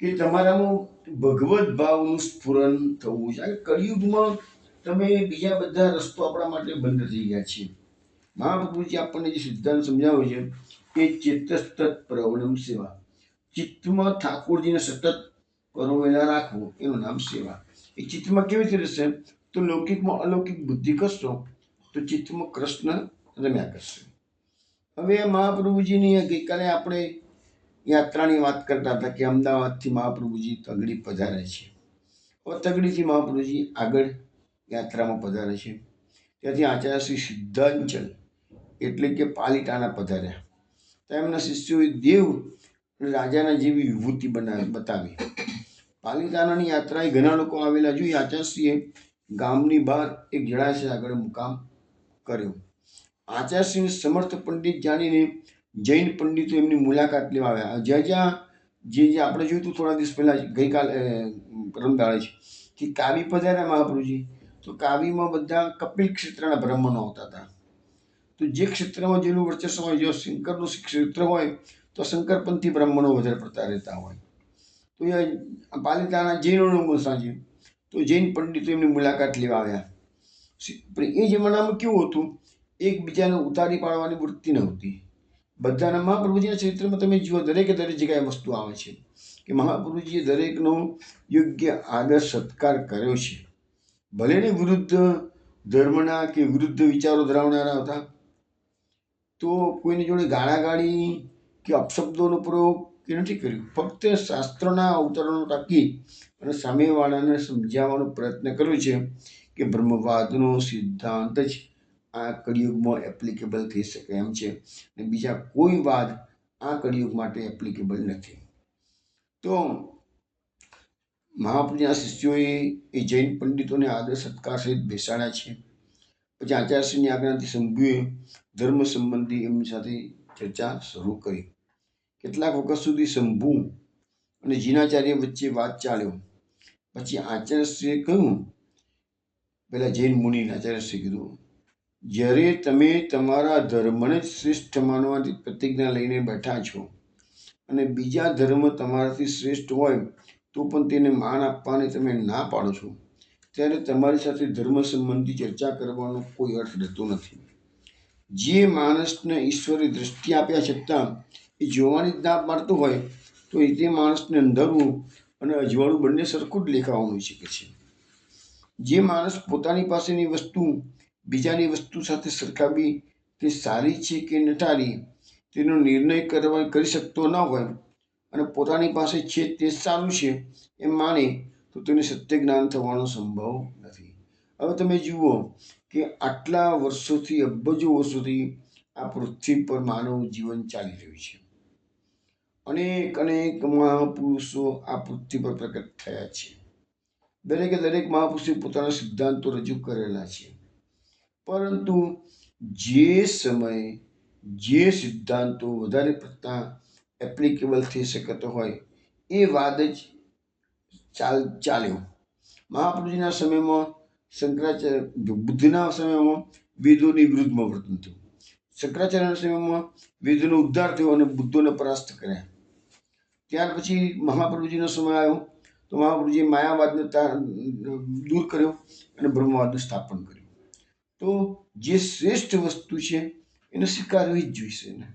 કે તમારામાં ભગવત ભાવનું સ્ફુરન થવું છે. આ કળિયુગમાં તમે બીજા બધા રસ્તો આપણા માટે બંધ થઈ ગયા છે. મહાપ્રભુજી આપણને જે સિદ્ધાંત સમજાવે છે એ ચેતસ્તત પ્રવણમ સેવા, ચિત્તમાં ઠાકોરજીને સતત પરોવેલા રાખવું, એનું નામ સેવા. એ ચિત્તમાં કેવી રીતે રહેશે? તો લૌકિકમાં અલૌકિક બુદ્ધિ કરશો તો ચિત્તમાં કૃષ્ણ રમ્યા કરશે. હવે મહાપ્રભુજીની ગઈકાલે આપણે યાત્રાની વાત કરતા હતા કે અમદાવાદથી મહાપ્રભુજી તગડી પધારે છે. હવે તગડીથી મહાપ્રભુજી આગળ યાત્રામાં પધારે છે. ત્યાંથી આચાર્ય શ્રી સિદ્ધાંચલ એટલે કે પાલિતાણા પધાર્યા. ત્યાં એમના શિષ્યોએ દેવ અને રાજાના જેવી વિભૂતિ બતાવી. પાલિતાણાની યાત્રાએ ઘણા લોકો આવેલા જોઈ આચાર્યશ્રીએ ગામની બહાર એક જળાશય આગળ મુકામ કર્યો. આચાર્યશ્રીને સમર્થ પંડિત જાણીને જૈન પંડિતો એમની મુલાકાત લેવા આવ્યા. જ્યાં જે આપણે જોયું હતું થોડા દિવસ પહેલાં, ગઈકાલે રમદાળે છે કે કાવી પધાર્યા મહાપ્રભુજી, તો કાવીમાં બધા કપિલ ક્ષેત્રના બ્રાહ્મણો આવતા હતા. તો જે ક્ષેત્રમાં જેનું વર્ચસ્વ હોય, જો શંકરનું ક્ષેત્ર હોય તો શંકરપંથી બ્રાહ્મણો વધારે પડતા રહેતા હોય. તો એ પાલિતાણા જૈનોનું સાંજે તો જૈન પંડિતો એમની મુલાકાત લેવા આવ્યા. પણ એ જમાનામાં કેવું હતું, એકબીજાને ઉતારી પાડવાની વૃત્તિ નહોતી. બધાના મહાપ્રભુજીના ચરિત્રમાં તમે જુઓ, દરેક જગ્યાએ વસ્તુ આવે છે કે મહાપ્રભુજીએ દરેકનો યોગ્ય આદર સત્કાર કર્યો છે. ભલે ને વિરુદ્ધ ધર્મના કે વિરુદ્ધ વિચારો ધરાવનારા હતા તો કોઈની જોડે ગાળાગાળી કે અપશબ્દોનો પ્રયોગ કે નથી કર્યું. ફક્ત શાસ્ત્રોના અવતરણો ટાંકી અને સામેવાળાને સમજાવવાનો પ્રયત્ન કર્યો છે કે બ્રહ્મવાદનો સિદ્ધાંત જ આ કળિયુગમાં એપ્લિકેબલ થઈ શકે એમ છે અને બીજા કોઈ વાદ આ કળિયુગ માટે એપ્લિકેબલ નથી. તો મહાપ્રભુજીના શિષ્યોએ એ જૈન પંડિતોને આદર સત્કાર સહિત બેસાડ્યા છે. પછી આચાર્યશ્રીની આજ્ઞાથી શંભુએ ધર્મ સંબંધી એમની સાથે ચર્ચા શરૂ કરી. કેટલાક વખત સુધી શંભુ અને જીનાચાર્ય વચ્ચે વાત ચાલ્યો. પછી આચાર્યશ્રીએ કહ્યું, પહેલાં જૈન મુનિને આચાર્યશ્રીએ કીધું, જ્યારે તમે તમારા ધર્મને જ શ્રેષ્ઠ માનવાની પ્રતિજ્ઞા લઈને બેઠા છો અને બીજા ધર્મ તમારાથી શ્રેષ્ઠ હોય તો પણ તેને માન આપવાને તમે ના પાડો છો, ત્યારે તમારી સાથે ધર્મ સંબંધી ચર્ચા કરવાનો કોઈ અર્થ રહેતો નથી. જે માણસને ઈશ્વરે દ્રષ્ટિ આપ્યા છતાં એ જોવાની જ ના પાડતો હોય તો તે માણસને અંધારું અને અજવાળું બંને સરખું જ દેખાવાનું હોઈ શકે છે. જે માણસ પોતાની પાસેની વસ્તુ બીજાની વસ્તુ સાથે સરખાવી તે સારી છે કે નઠારી તેનો નિર્ણય કરી શકતો ન હોય અને પોતાની પાસે છે તે સારું છે એમ માને તો તેને સત્ય જ્ઞાન થવાનો સંભવ નથી. હવે તમે જુઓ કે આટલા વર્ષોથી, અબજો વર્ષોથી આ પૃથ્વી પર માનવ જીવન ચાલી રહ્યું છે. અનેક અનેક મહાપુરુષો આ પૃથ્વી પર પ્રકટ થયા છે. દરેકે દરેક મહાપુરુષે પોતાના સિદ્ધાંતો રજૂ કરેલા છે. પરંતુ જે સમયે જે સિદ્ધાંતો વધારે પડતા એપ્લિકેબલ થઈ શકતો હોય એ વાદ જ ચાલ્યો. મહાપ્રભુજીના સમયમાં બુદ્ધના સમયમાં વેદોની વિરુદ્ધમાં વર્તન થયું. શંકરાચાર્યના સમયમાં વેદોનો ઉદ્ધાર થયો અને બુદ્ધોને પરાસ્ત કર્યા. ત્યાર પછી મહાપ્રભુજીનો સમય આવ્યો તો મહાપ્રભુજીએ માયાવાદને દૂર કર્યો અને બ્રહ્મવાદનું સ્થાપન કર્યું. તો જે શ્રેષ્ઠ વસ્તુ છે એને સ્વીકારવી જ જોઈશે ને,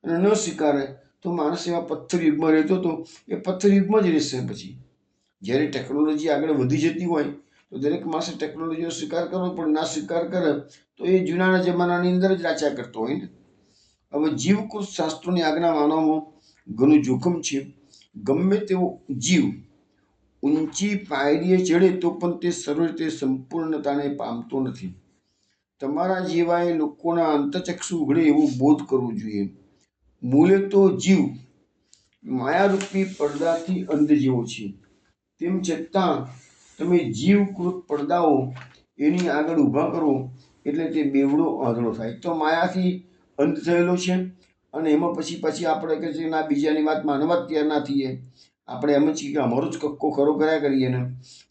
અને ન સ્વીકારે તો માણસ એવા પથ્થર યુગમાં રહેતો હતો એ પથ્થર યુગમાં જ રહેશે. પછી જ્યારે ટેકનોલોજી આગળ વધી જતી હોય તો દરેક માણસે ટેકનોલોજીનો સ્વીકાર કરવો પડે. ના સ્વીકાર કરે તો એ જૂનાના જમાનાની અંદર જ રાચા કરતો હોય ને. હવે જીવકૃત શાસ્ત્રોની આજ્ઞા માનવામાં ઘણું જોખમ છે. ગમે તેવો જીવ ઊંચી પાયરીએ ચડે તો પણ તે સર્વ રીતે સંપૂર્ણતાને પામતો નથી. તમારા જેવાએ લોકોના અંતચક્ષુ ઉઘડે એવો બોધ કરવો જોઈએ. મૂળે તો જીવ માયારૂપી પડદાથી અંધ જેવો છે. તેમ છતાં તમે જીવકૃત પડદાઓ એની આગળ ઊભા કરો એટલે તે બેવડો આંધળો થાય. તો માયાથી અંધ થયેલો છે અને એમાં પછી આપણે કહે છે ના બીજાની વાત માનવા જ તૈયાર ના થઈએ. આપણે એમ જ છીએ કે અમારો જ કક્કો ખરો કર્યા કરીએ ને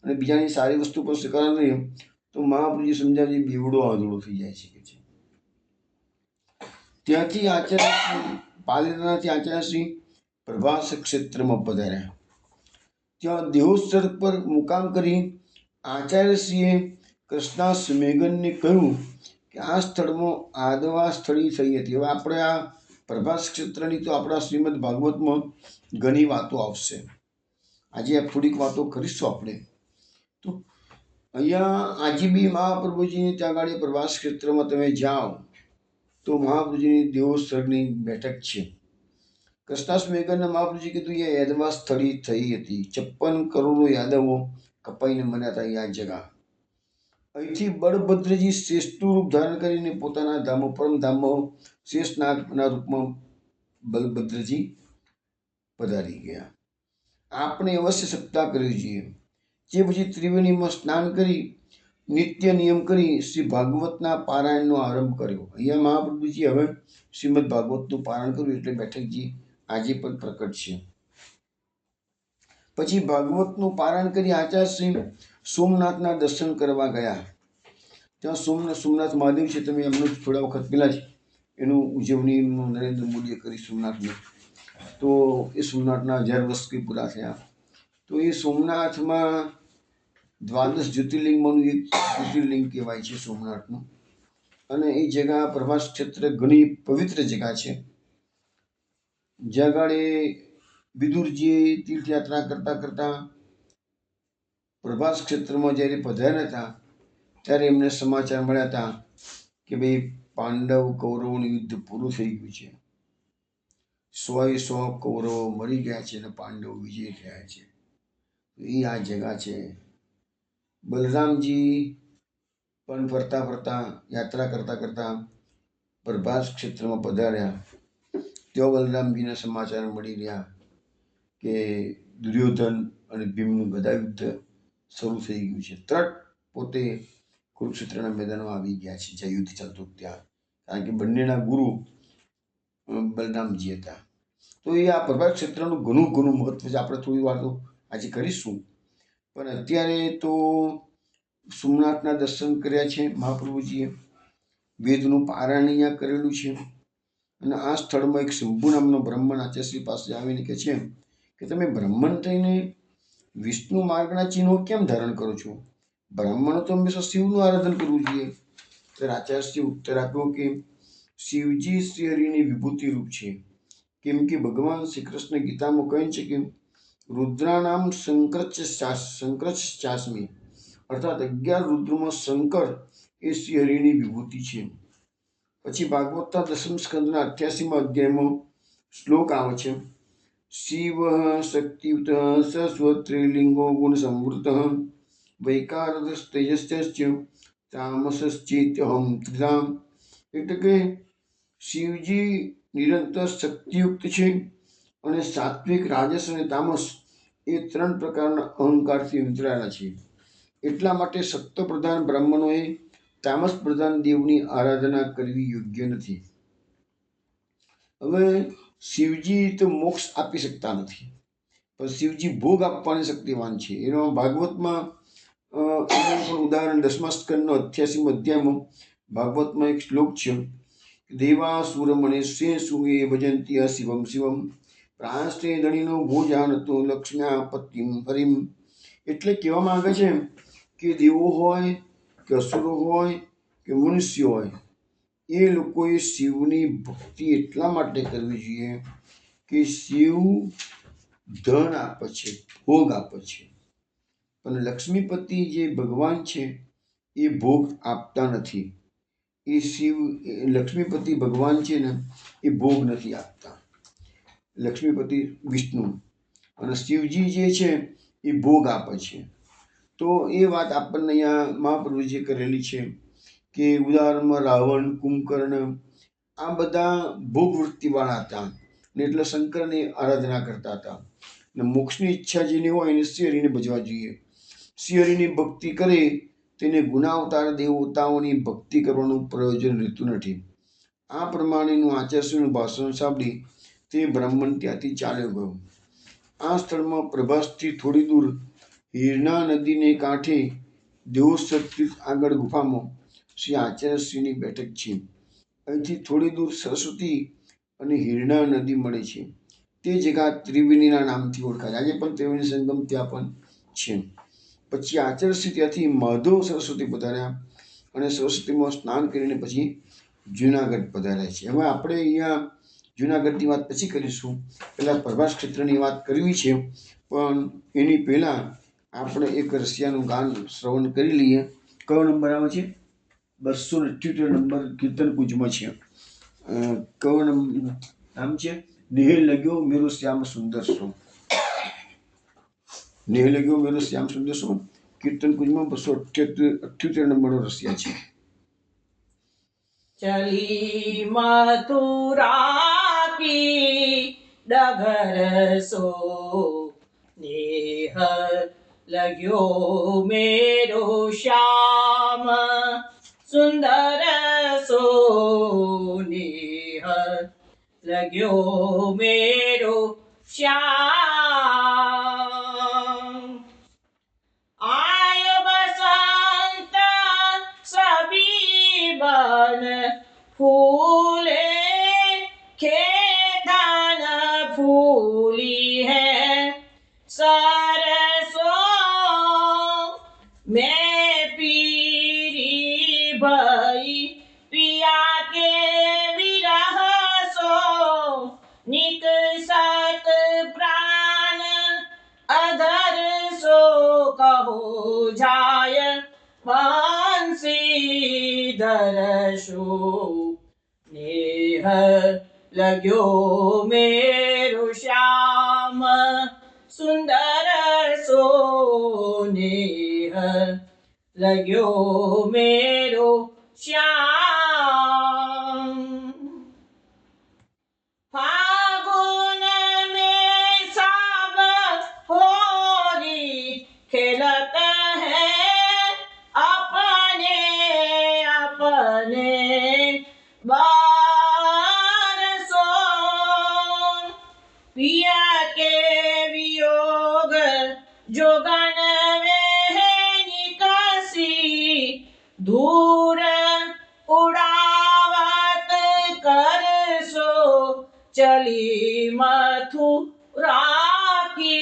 અને બીજાની સારી વસ્તુ પર સ્વીકાર નહીં તો મહાપ્રભુજી સમજાવી બેવડો આંધળો થઈ જાય છે. ત્યાંથી આચાર્ય પાલીતાણાથી આચાર્યશ્રી પ્રભાસ ક્ષેત્રમાં પધાર્યા. ત્યાં દેહોત્સર્ગ પર મુકામ કરી આચાર્યશ્રીએ કૃષ્ણાસ મેઘનને કહ્યું કે આ સ્થળમાં આદવા સ્થળી થઈ હતી. હવે આપણે આ પ્રભાસ ક્ષેત્રની તો આપણા શ્રીમદ ભાગવતમાં ઘણી વાતો આવશે. આજે થોડીક વાતો કરીશું આપણે. તો અહીંયા આજે બી મહાપ્રભુજીની ત્યાં આગળ પ્રભાસ ક્ષેત્રમાં તમે જાઓ તો મહાપ્રભુજીની દેહોત્સર્ગની બેઠક છે. કૃષ્ણાસ મેઘનને મહાપ્રભુજી કીધું એ યાદવા સ્થળી થઈ હતી. 56 કરોડો યાદવો કપાઈને મર્યા હતા આ જગા. અહીંથી બળભદ્રજી શ્રેષ્ઠનું રૂપ ધારણ કરીને પોતાના ધામો પરમ ધામો શેષનાગના રૂપમાં બલભદ્રજી પધારી ગયા. આપણે અવશ્ય સપ્તાહ કરવી જોઈએ. જે પછી ત્રિવેણીમાં સ્નાન કરી નિત્ય નિયમ કરી શ્રી ભાગવતના પારાયણનો આરંભ કર્યો. અહીંયા મહાપ્રભુજી હવે શ્રીમદ ભાગવતનું પારાયણ કર્યું એટલે બેઠકજી આજે પણ પ્રકટ છે. પછી ભાગવતનું પારાયણ કરી આચાર્યશ્રી સોમનાથના દર્શન કરવા ગયા. ત્યાં સોમનાથ મહાદેવ છે. તમે એમનું થોડા વખત પહેલા જ એનું ઉજવણી નરેન્દ્ર મોદીએ કરી સોમનાથની. તો એ સોમનાથના 1000 વર્ષ પૂરા થયા. તો એ સોમનાથમાં દ્વાદશ જ્યોતિર્લિંગમાંનું એક જ્યોતિર્લિંગ કહેવાય છે સોમનાથનું. અને એ જગા પ્રભાસ ક્ષેત્ર ઘણી પવિત્ર જગા છે. જ્યાં આગળ વિદુરજીએ તીર્થયાત્રા કરતા પ્રભાસ ક્ષેત્રમાં જ્યારે પધાર્યા હતા ત્યારે એમને સમાચાર મળ્યા હતા કે ભાઈ પાંડવ કૌરવોનું યુદ્ધ પૂરું થઈ ગયું છે. 100 કૌરવો મરી ગયા છે અને પાંડવો વિજય થયા છે. એ આ જગા છે. બલરામજી પણ ફરતા યાત્રા કરતા પ્રભાસ ક્ષેત્રમાં પધાર્યા. ત્યાં બલરામજીના સમાચાર મળી રહ્યા કે દુર્યોધન અને ભીમનું ગદા યુદ્ધ શરૂ થઈ ગયું છે. તરત પોતે કુરુક્ષેત્રના મેદાનમાં આવી ગયા છે જ્યાં યુદ્ધ ચાલતું ત્યાં. કારણ કે બંનેના ગુરુ બલરામજી હતા. તો એ આ પ્રભાસ ક્ષેત્રનું ઘણું મહત્વ છે. આપણે થોડી વાર તો આજે કરીશું, પણ અત્યારે તો સોમનાથના દર્શન કર્યા છે મહાપ્રભુજીએ. વેદનું પારાયણ અહીંયા કરેલું છે. અને આ સ્થળમાં એક શંભુ નામનો બ્રાહ્મણ આચાર્યશ્રી પાસે આવીને કહે છે કે તમે બ્રાહ્મણ થઈને વિષ્ણુ માર્ગના ચિહ્નો કેમ ધારણ કરો છો? બ્રાહ્મણો તો હંમેશા શિવનું આરાધન કરવું જોઈએ. ત્યારે આચાર્યશ્રી ઉત્તર આપ્યો કે શિવજી શ્રી હરિની વિભૂતિ રૂપ છે. કેમ કે ભગવાન શ્રી કૃષ્ણ ગીતામાં કહે છે કે રુદ્રાનામ શંકરશ્ચાસ્મિ, અર્થાત 11 રુદ્રમાં શંકર એ શ્રી હરિની વિભૂતિ છે. પછી ભાગવતના 10મ સ્કંદના 88મા અધ્યાયમાં શ્લોક આવે છે શિવ શક્તિયુત સસ્વત્રિલિંગો ગુણ સંવૃત વૈકારસ્તેજસ્ચ તામસશ્ચેત્યહમ ત્રિધામ. એટલે કે શિવજી નિરંતર શક્તિયુક્ત છે, અને સાત્વિક, રાજસ અને તામસ એ 3 પ્રકારના અહંકારથી વિતરાયેલા છે. એટલા માટે સત્વપ્રધાન બ્રાહ્મણોએ તામસ પ્રધાન દેવની આરાધના કરવી યોગ્ય નથી. હવે શિવજી તો મોક્ષ આપી શકતા નથી, પણ શિવજી ભોગ આપવાની શક્તિવાન છે. એનો ભાગવતમાં એનું પણ ઉદાહરણ 10મા સ્કંદનો 88મો અધ્યાયમાં ભાગવતમાં એક શ્લોક છે. દેવાસુરમણે સુએ ભજંતી શિવમ શિવમ પ્રાંસ્તે ધણીનો ભોજાનતો લક્ષ્મ્યા પતિમ હરિમ. એટલે કહેવામાં આવે છે કે દેવો હોય કે અસુરો હોય કે મનુષ્ય હોય, એ લોકોએ શિવની ભક્તિ એટલા માટે કરવી જોઈએ કે શિવ ધન આપે છે, ભોગ આપે છે. પણ લક્ષ્મીપતિ જે ભગવાન છે એ ભોગ આપતા નથી. એ શિવ લક્ષ્મીપતિ ભગવાન છે ને એ ભોગ નથી આપતા. લક્ષ્મીપતિ વિષ્ણુ અને શિવજી જે છે એ ભોગ આપે છે. તો એ વાત આપણને અહીંયા મહાપ્રભુજીએ કરેલી છે કે ઉદાહરણમાં રાવણ, કુંભકર્ણ આ બધા ભોગવૃત્તિવાળા હતા ને એટલે શંકરની આરાધના કરતા હતા. ને મોક્ષની ઈચ્છા જેની હોય એને શ્રીહરિને ભજવા જોઈએ. શ્રીહરિની ભક્તિ કરે તેને ગુણાવતાર દેવતાઓની ભક્તિ કરવાનું પ્રયોજન રહેતું નથી. આ પ્રમાણેનું આચાર્યનું ભાષણ સાંભળી તે બ્રાહ્મણ ત્યાંથી ચાલ્યો ગયો. આ સ્થળમાં પ્રભાસથી થોડી દૂર હિરના નદીને કાંઠે દેવોત્સવ આગળ ગુફામાં શ્રી આચાર્યશ્રીની બેઠક છે. અહીંથી થોડી દૂર સરસ્વતી અને હિરના નદી મળે છે. તે જગ્યા ત્રિવેણીના નામથી ઓળખાય. આજે પણ ત્રિવેણી સંગમ ત્યાં પણ છે. પછી આચાર્યશ્રી ત્યાંથી માધવ સરસ્વતી પધાર્યા અને સરસ્વતીમાં સ્નાન કરીને પછી જુનાગઢ પધાર્યા છે. હવે આપણે અહીંયા જુનાગઢની વાત પછી કરીશું. પહેલાં પ્રભાસ ક્ષેત્રની વાત કરવી છે, પણ એની પહેલાં આપણે એક રસિયાનું ગાન શ્રવણ કરી લઈએ. કયો નંબર આવે છે? 278 નંબર કીર્તન કુંજમાં છે. કયો નામ છે? નેહ લગ્યો મેરો શ્યામ સુંદર સો. નેહ લગ્યો મેરો શ્યામ સુંદર સો કીર્તન કુંજમાં 278 નંબરનો રસિયા છે. चली मथुरा की डगर सो नेह लग्यो मेरो श्याम सुंदर सो नेह लग्यो मेरो श्याम आय बसंत सभी बन फूले खेतन फूली है सरसों में पीरी भई पिया के विरह सो निकसत प्राण अधर सो कहो जाय बंसीधर सो नेह लग्यो मेरो श्याम सुंदर सो नेह लग्यो मेरो श्याम फागुन में सब होरी खेलत है अपने अपने बरसो पिया के वियोग जोगन में निकसी दूर उड़ावत करसो चली मथुरा की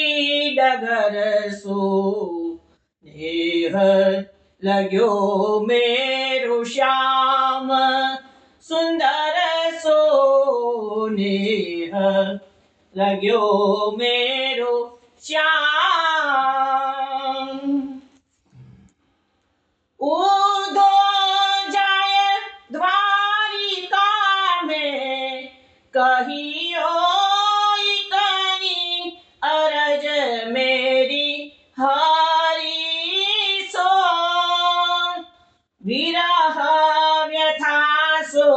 डगर सो नेह लग्यो मेरो श्याम सुंदर सो नेह लग्यो मेरो श्याम उदो जाय द्वारिका में कहियो इतनी अरज मेरी हरि सो विरह व्यथा सो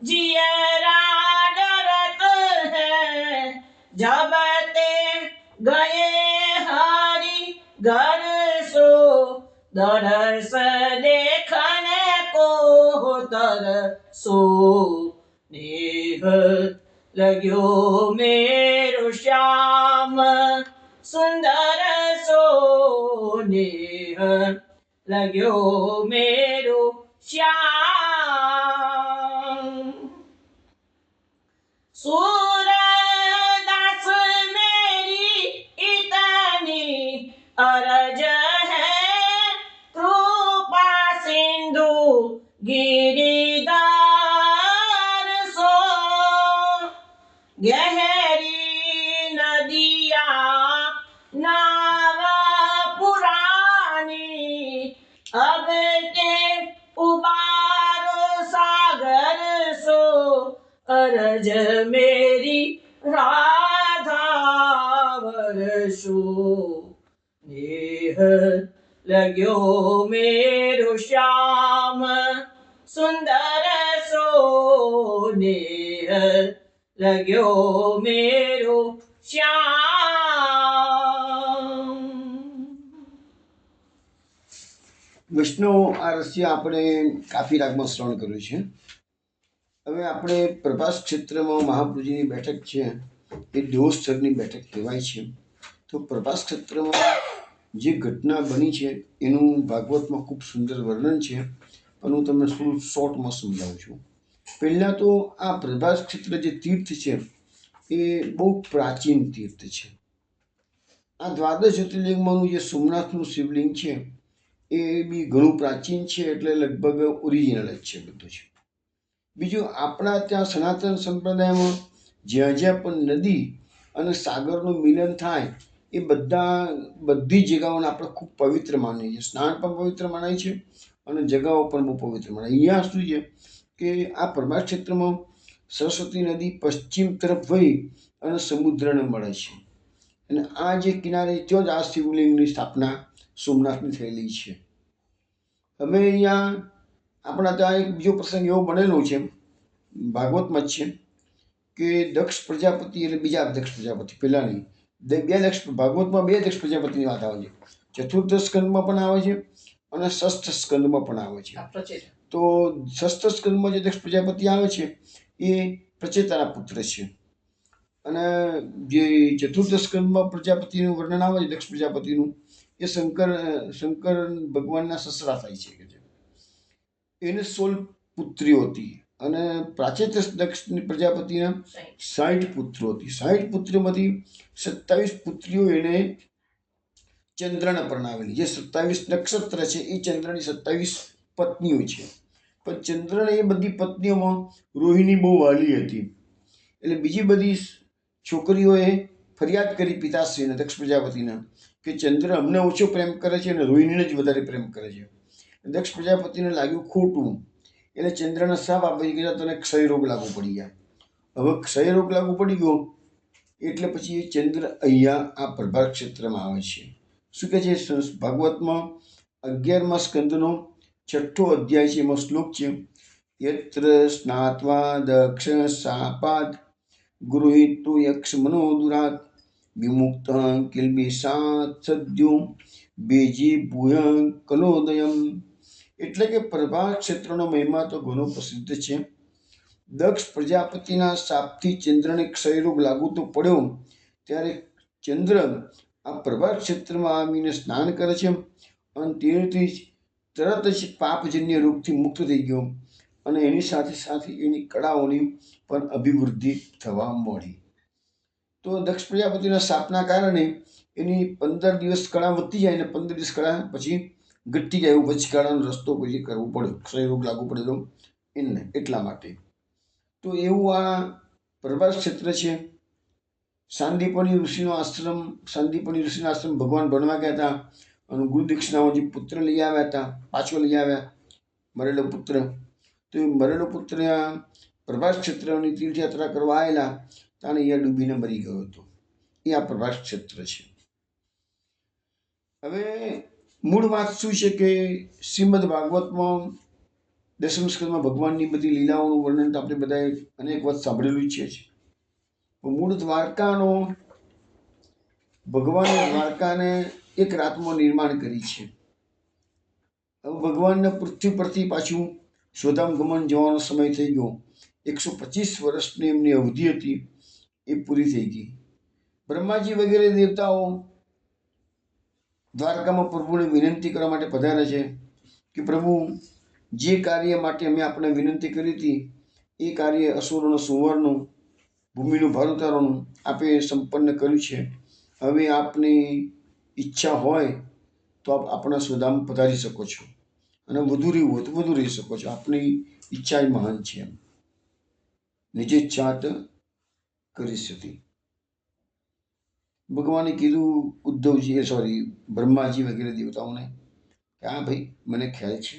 जियरा डरत है जब ते गए हरि घर सो दरस देखने को तरसो नेह लग्यो मेरो श्याम सुंदर सो नेह लग्यो मेरो श्याम सूरदास मेरी इतनी अरज है कृपा सिंधु गिरिधर सो गहरी नदिया नाव पुरानी अब के उबारो सागर सो अरज मेरी राधा वरसो नेह लग्यो मेरो श्याम सुंदर सो नेह लग्यो मेरो श्याम। વિષ્ણુ આ રહસ્ય આપણે કાફી રાગમાં શ્રવણ કર્યું છે. હવે આપણે પ્રભાસ ક્ષેત્રમાં મહાપ્રભુજીની બેઠક છે એ દેવોત્સવની બેઠક કહેવાય છે. તો પ્રભાસ ક્ષેત્રમાં જે ઘટના બની છે એનું ભાગવતમાં ખૂબ સુંદર વર્ણન છે, પણ હું તમને થોડું શોર્ટમાં સમજાવું છું. પહેલાં તો આ પ્રભાસ ક્ષેત્ર જે તીર્થ છે એ બહુ પ્રાચીન તીર્થ છે. આ દ્વાદશ જ્યોતિર્લિંગમાંનું જે સોમનાથનું શિવલિંગ છે એ બી ઘણું પ્રાચીન છે, એટલે લગભગ ઓરિજિનલ જ છે બધું છે. બીજું, આપણા ત્યાં સનાતન સંપ્રદાયમાં જ્યાં જ્યાં પણ નદી અને સાગરનું મિલન થાય એ બધી જગાઓને આપણે ખૂબ પવિત્ર માનીએ છીએ. સ્નાન પણ પવિત્ર મનાય છે અને જગાઓ પણ બહુ પવિત્ર મનાય. અહીંયા શું છે કે આ પ્રભાસ ક્ષેત્રમાં સરસ્વતી નદી પશ્ચિમ તરફ વહી અને સમુદ્રને મળે છે, અને આ જે કિનારે ત્યાં જ આ શિવલિંગની સ્થાપના સોમનાથની થયેલી છે. હવે અહીંયા આપણા ત્યાં એક બીજો પ્રસંગ એવો બનેલો છે, ભાગવતમાં જ છે, કે દક્ષ પ્રજાપતિ એટલે બીજા દક્ષ પ્રજાપતિ, પહેલા નહીં, ભાગવતમાં બે દક્ષ પ્રજાપતિની વાત આવે છે. ચતુર્થ સ્કંદમાં પણ આવે છે અને ષષ્ઠ સ્કંદમાં પણ આવે છે. તો ષષ્ઠ સ્કંદમાં જે દક્ષ પ્રજાપતિ આવે છે એ પ્રચેતાના પુત્ર છે, અને જે ચતુર્થ સ્કંદમાં પ્રજાપતિનું વર્ણન આવે છે દક્ષ પ્રજાપતિનું એ શંકર ભગવાનના સસરા થાય છે. એને 16 પુત્રીઓ હતી અને પ્રાચેત દક્ષ પ્રજાપતિના 60 પુત્રો હતી. 60 પુત્રીઓમાંથી 27 પુત્રીઓ એને ચંદ્રને પરણાવેલી. જે 27 નક્ષત્ર છે એ ચંદ્રની 27 પત્નીઓ છે. પણ ચંદ્રને એ બધી પત્નીઓમાં રોહિણી બહુ વાલી હતી, એટલે બીજી બધી છોકરીઓએ ફરિયાદ કરી પિતાશ્રીને, દક્ષ પ્રજાપતિને, કે ચંદ્ર અમને ઓછો પ્રેમ કરે છે અને રોહિણીને જ વધારે પ્રેમ કરે છે. દક્ષ પ્રજાપતિને લાગ્યું ખોટું, એટલે ચંદ્રને શાપ આપી ગયા, તને ક્ષયરોગ લાગુ પડી ગયા. હવે ક્ષયરોગ લાગુ પડી ગયો એટલે પછી એ ચંદ્ર અહીંયા આ પ્રભાસ ક્ષેત્રમાં આવે છે. શું કહે છે ભાગવતમાં 11મા સ્કંદનો 6ઠ્ઠો અધ્યાય છે, એમાં શ્લોક છે, યત્ર સ્નાત્વા દક્ષ શાપાદ ગૃહીતુ યક્ષ મનોદુરાત વિમુક્ત કિલ્બિષાત સદ્યો બેજી ભૂય કલોદયમ. એટલે કે પ્રભાસ ક્ષેત્રનો મહિમા તો ઘણો પ્રસિદ્ધ છે. દક્ષ પ્રજાપતિના શાપથી ચંદ્રને ક્ષયરોગ લાગુ તો પડ્યો, ત્યારે ચંદ્ર આ પ્રભાસ ક્ષેત્રમાં આવીને સ્નાન કરે છે અને તેથી તરત જ પાપજન્ય રોગથી મુક્ત થઈ ગયો, અને એની સાથે સાથે એની કળાઓની પણ અભિવૃદ્ધિ થવા માંડી. તો દક્ષ પ્રજાપતિના શાપના કારણે એની 15 દિવસ કળા વધતી જાય અને 15 દિવસ કળા પછી ઘટી જાય, એવું વચગાળાનો રસ્તો પછી કરવો પડ્યો, ક્ષયરોગ લાગુ પડેલો એને એટલા માટે. તો એવું આ પ્રભાસ ક્ષેત્ર છે. સાંદીપની ઋષિનો આશ્રમ, સાંદીપની ઋષિના આશ્રમ ભગવાન ભણવા ગયા હતા અને ગુરુ દક્ષિણાઓ જે પુત્ર લઈ આવ્યા હતા, પાછો લઈ આવ્યા મરેલો પુત્ર. તો એ મરેલો પુત્ર પ્રભાસ ક્ષેત્રની તીર્થયાત્રા કરવા આવેલા ત્યારે અહીંયા ડૂબીને મરી ગયો હતો. એ આ પ્રભાસ ક્ષેત્ર છે. હવે મૂળ વાત શું છે કે શ્રીમદ ભાગવતમાં 10મ સ્કંદમાં ભગવાનની બધી લીલાઓનું વર્ણન તો આપણે બધાએ અનેક વખત સાંભળેલું છે જ. મૂળ દ્વારકાનો ભગવાને દ્વારકાને એક રાતમાં નિર્માણ કરી છે. હવે ભગવાનને પૃથ્વી પરથી પાછું સ્વધામ ગમન જવાનો સમય થઈ ગયો. 125 વર્ષની એમની અવધિ હતી, એ પૂરી થઈ ગઈ. બ્રહ્માજી વગેરે દેવતાઓ દ્વારકામાં પ્રભુને વિનંતી કરવા માટે પધારે છે કે પ્રભુ, જે કાર્ય માટે અમે આપણે વિનંતી કરી હતી એ કાર્ય અસુરોનો સંહારનું, ભૂમિનું ભાર ઉતારવાનું આપે સંપન્ન કર્યું છે. હવે આપની ઈચ્છા હોય તો આપ આપણા સ્વધામ પધારી શકો છો, અને વધુ રહેવું હોય તો વધુ રહી શકો છો. આપની ઈચ્છા એ મહાન છે. નિજ ઈચ્છાત કરી હતી. ભગવાને કીધું ઉદ્ધવજી, સોરી, બ્રહ્માજી વગેરે દેવતાઓને કે હા ભાઈ, મને ખ્યાલ છે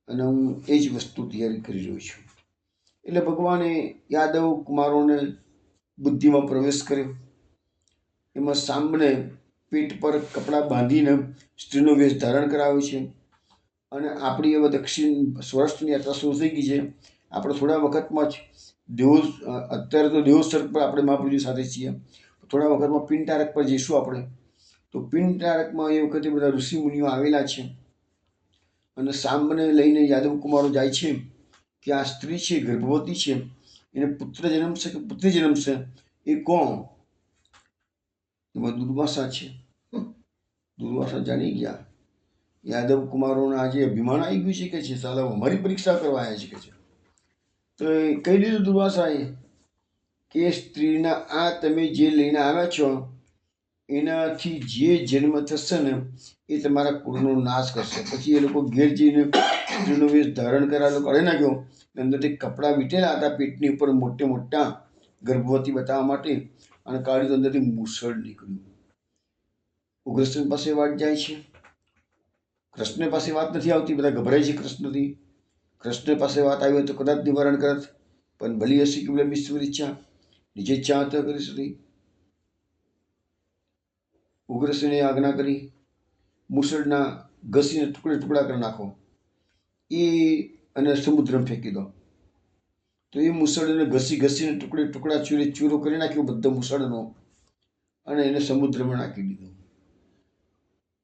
અને હું એ જ વસ્તુ તૈયારી કરી રહ્યો છું. એટલે ભગવાને યાદવ કુમારોને બુદ્ધિમાં પ્રવેશ કર્યો. એમાં સાંભળે પીઠ પર કપડાં બાંધીને સ્ત્રીનો વેશ ધારણ કરાવ્યો છે. અને આપણી હવે દક્ષિણ સૌરાષ્ટ્રની યાત્રા શરૂ થઈ ગઈ છે. આપણે થોડા વખતમાં જ અત્યારે તો દેવોત્સર્ગ પર આપણે મહાપ્રભુજી સાથે છીએ. થોડા વખતમાં પિંડારક પર જઈશું આપણે. તો પિંડારકમાં એ વખતે બધા ઋષિ મુનિઓ આવેલા છે અને સાંભને લઈને યાદવ કુમારો જાય છે કે આ સ્ત્રી છે, ગર્ભવતી છે, એને પુત્ર જન્મશે કે પુત્રી જન્મશે, એ કોણ? એમાં દુર્વાસા છે. દુર્વાસા જાણી ગયા. યાદવ કુમારોને આજે અભિમાન આવી ગયું છે કે છે સાલા અમારી પરીક્ષા કરવા આવ્યા છે કે છે. તો એ કહી દીધું દુર્વાસાએ કે સ્ત્રીના આ તમે જે લઈને આવ્યા છો એનાથી જે જન્મ થશે ને એ તમારા કુળનો નાશ કરશે. પછી એ લોકો ઘેર જઈને સ્ત્રીનો વેશ ધારણ કરાવેલો કાઢી નાખ્યો. અંદરથી કપડાં વીટેલા હતા પેટની ઉપર મોટા ગર્ભવતી બતાવવા માટે, અને કાઢી તો અંદરથી મુસળ નીકળ્યું. ઉગ્રસેન પાસે વાત જાય છે. કૃષ્ણ પાસે વાત નથી આવતી. બધા ગભરાય છે કૃષ્ણથી. કૃષ્ણ પાસે વાત આવી હોય તો કદાચ નિવારણ કરત, પણ ભલી હસી કે વિલંબ ઈશ્વર ઈચ્છા, નિજ ઈચ્છા હત કરી હતી. ઉગ્રસેને આજ્ઞા કરી, મુસળના ઘસીને ટુકડા કરી નાખો એ, અને સમુદ્રમાં ફેંકી દો. તો એ મુસળને ઘસીને ટુકડા ચૂરો કરી નાખ્યો બધો મુસળનો, અને એને સમુદ્રમાં નાખી દીધો.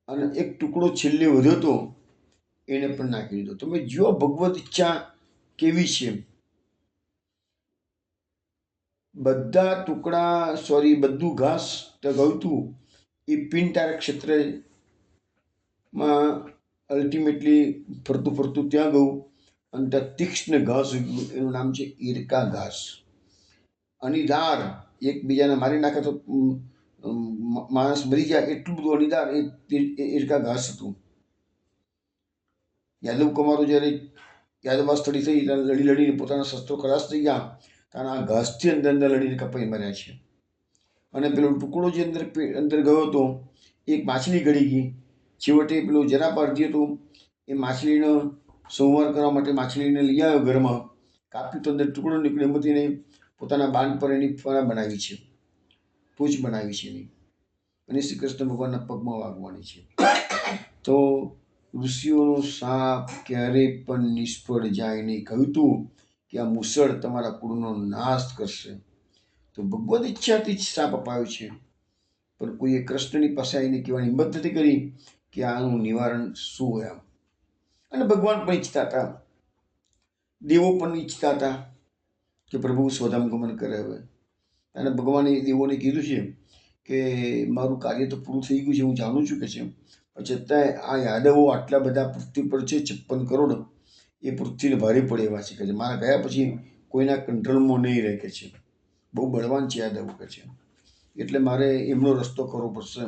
અને એક ટુકડો છેલ્લે વધ્યો હતો એને પણ નાખી દીધો. તમે જો ભગવત ઈચ્છા કેવી છે. બધું ઘાસ ગયું હતું એ પિંડારક ક્ષેત્રમાં અલ્ટિમેટલી ફરતું ત્યાં ગયું, અને ત્યાં તીક્ષ્ણ ઘાસ ઉગ્યું. એનું નામ છે ઈરકા ઘાસ. અનિદાર, એકબીજાને મારી નાખે તો માણસ મરી જાય એટલું બધું અનિદાર એ ઈરકા ઘાસ હતું. યાદવ કુમારો જ્યારે યાદવાસ્થળી થઈ ત્યારે લડીને પોતાના શસ્ત્રો ખલાસ થઈ ગયા, ત્યારે આ ઘાસથી અંદર લડીને કપાઈ મર્યા છે. અને પેલો ટુકડો જે અંદર ગયો હતો એક માછલી ગળી ગઈ. છેવટે પેલો જરા પારધી હતો એ માછલીનો સંહાર કરવા માટે માછલીને લઈ આવ્યો ઘરમાં. કાપ્યું તો અંદર ટુકડો નીકળ્યો. એમાંથી એને પોતાના બાણ પર એની ફણા બનાવી છે, પૂંછ બનાવી છે એની, અને શ્રી કૃષ્ણ ભગવાનના પગમાં વાગવાની છે. તો ઋષિઓનો શાપ ક્યારે પણ નિષ્ફળ જાય નહીં. કહ્યું હતું કે આ મુસળ તમારા કુળનો નાશ કરશે. તો ભગવદ ઈચ્છાથી જ શાપ અપાયો છે, પણ કોઈએ કૃષ્ણની પાસે આવીને કહેવાની હિંમત નથી કરી કે આનું નિવારણ શું હોય. અને ભગવાન પણ ઈચ્છતા હતા, દેવો પણ ઈચ્છતા હતા કે પ્રભુ સ્વધામ ગમન કરે. હવે અને ભગવાને દેવોને કીધું છે કે મારું કાર્ય તો પૂરું થઈ ગયું છે, હું જાણું છું કે છે, છતાંય આ યાદવો આટલા બધા પૃથ્વી પર છે 56 કરોડ, એ પૃથ્વીને ભારે પડે એવા છે કે છે. મારા ગયા પછી કોઈના કંટ્રોલમાં નહીં રહે કે છે. બહુ બળવાન છે યાદવો કે છે. એટલે મારે એમનો રસ્તો કરવો પડશે,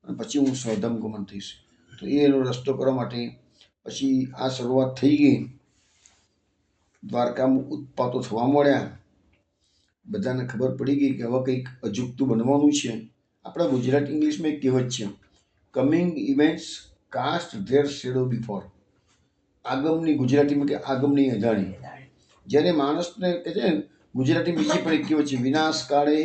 અને પછી હું સ્વધામ ગમન થઈશ. તો એનો રસ્તો કરવા માટે પછી આ શરૂઆત થઈ ગઈ. દ્વારકામાં ઉત્પાતો થવા મળ્યા. બધાને ખબર પડી ગઈ કે હવે કંઈક અજુગતું બનવાનું છે. આપણા ગુજરાતી ઇંગ્લિશમાં એક કહેવત છે, coming events cast their shadow before. આગમની, ગુજરાતીમાં કે આગમની અજાણી. જ્યારે માણસને કહે છે ને, ગુજરાતી બીજી પણ એક કહેવત છે, વિનાશ કાળે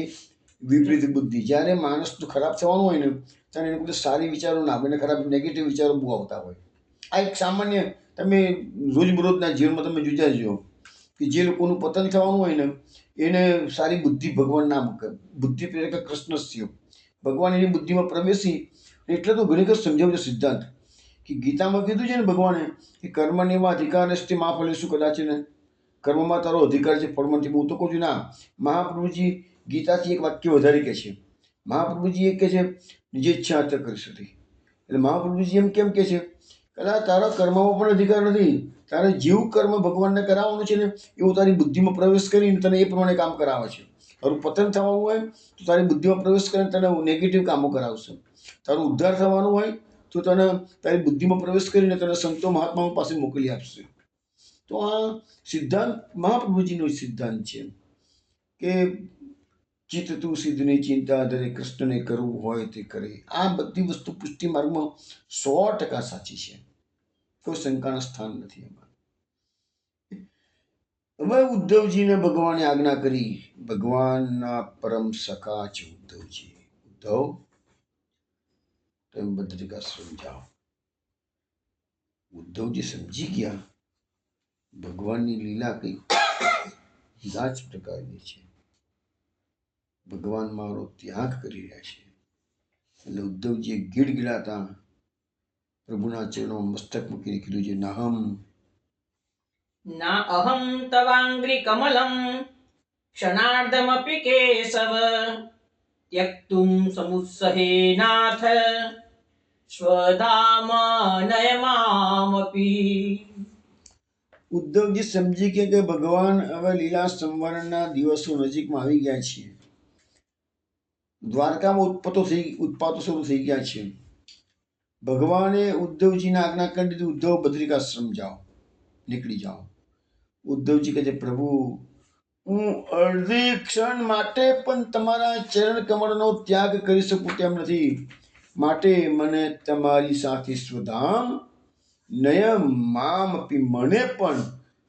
વિપરીત બુદ્ધિ. જ્યારે માણસનું ખરાબ થવાનું હોય ને ત્યારે એને બધું સારી વિચારો ના આવે, એને ખરાબ નેગેટિવ વિચારો બહુ આવતા હોય. આ એક સામાન્ય તમે રોજબરોજના જીવનમાં તમે જોઈ જજો કે જે લોકોનું પતન થવાનું હોય ને એને સારી બુદ્ધિ ભગવાન ના મૂકે. બુદ્ધિ પ્રેરક કૃષ્ણ થયો. ભગવાન એની બુદ્ધિમાં પ્રવેશી. એટલે તો ઘણી વખત સમજાવ્યું છે સિદ્ધાંત કે ગીતામાં કીધું છે ને ભગવાને કે કર્મણીમાં અધિકાર અસ્તિ મા ફલેશું કદાચ ને, કર્મમાં તારો અધિકાર છે ફળ નથી. હું તો કહું છું ના. મહાપ્રભુજી ગીતાથી એક વાક્ય વધારે કહે છે. મહાપ્રભુજી એ કહે છે નિજ ઈચ્છા અત્યારે કરી શકે. એટલે મહાપ્રભુજી એમ કેમ કહે છે કદાચ તારા કર્મમાં પણ અધિકાર નથી. તારે જેવું કર્મ ભગવાનને કરાવવાનું છે ને એવું તારી બુદ્ધિમાં પ્રવેશ કરીને તને એ પ્રમાણે કામ કરાવે છે. તારું પતન થવાનું હોય તો તારી બુદ્ધિમાં પ્રવેશ કરીને તને નેગેટિવ કામો કરાવશે. તારું ઉદ્ધાર થવાનું હોય તો તને તારી બુદ્ધિમાં પ્રવેશ કરીને તને સંતો મહાત્માઓ પાસે મોકલી આપશે. તો આ સિદ્ધાંત મહાપ્રભુજીનો સિદ્ધાંત છે કે ચિત્ત તું સિદ્ધની ચિંતા ધરે કૃષ્ણને કરવું હોય તે કરે. આ બધી વસ્તુ પુષ્ટિ માર્ગમાં 100% સાચી છે. કોઈ શંકાના સ્થાન નથી એમાં. હવે ઉદ્ધવજીને ભગવાને આજ્ઞા કરી. ભગવાનના પરમ સખા છે ઉદ્ધવજી. ઉદ્ધવ તમે બદ્રિકાશ્રમ જાઓ. ઉદ્ધવજી સમજી ગયા ભગવાનની લીલા કઈ આ જ પ્રકારની છે. ભગવાન મારો ત્યાગ કરી રહ્યા છે. એટલે ઉદ્ધવજીએ ગીડગીડાતા પ્રભુના ચરણોમાં મસ્તક મૂકીને કીધું છે નાહમ ના અહમ તવાંગ્રી કમલમ ક્ષણાર્ધમપી કેશવ ત્યક્તુમ સમુત્સહે નાથ સ્વધામનયમામપી. ઉદ્ધવજી સમજી કે ભગવાન હવે લીલા સંવરણના દિવસો નજીકમાં આવી ગયા છે. દ્વારકામાં ઉત્પાતો શરૂ થઈ ગયા છે. ભગવાને ઉદ્ધવજીને આજ્ઞા કરી દીધી ઉદ્ધવ બદ્રિકાશ્રમ જાઓ, નીકળી જાઓ. ઉદ્ધવજી કહે છે પ્રભુ હું અડધી ક્ષણ માટે પણ તમારા ચરણ કમળનો ત્યાગ કરી શકું તેમ નથી. માટે મને તમારી સાથે સ્વધામ નય મામ આપી. મને પણ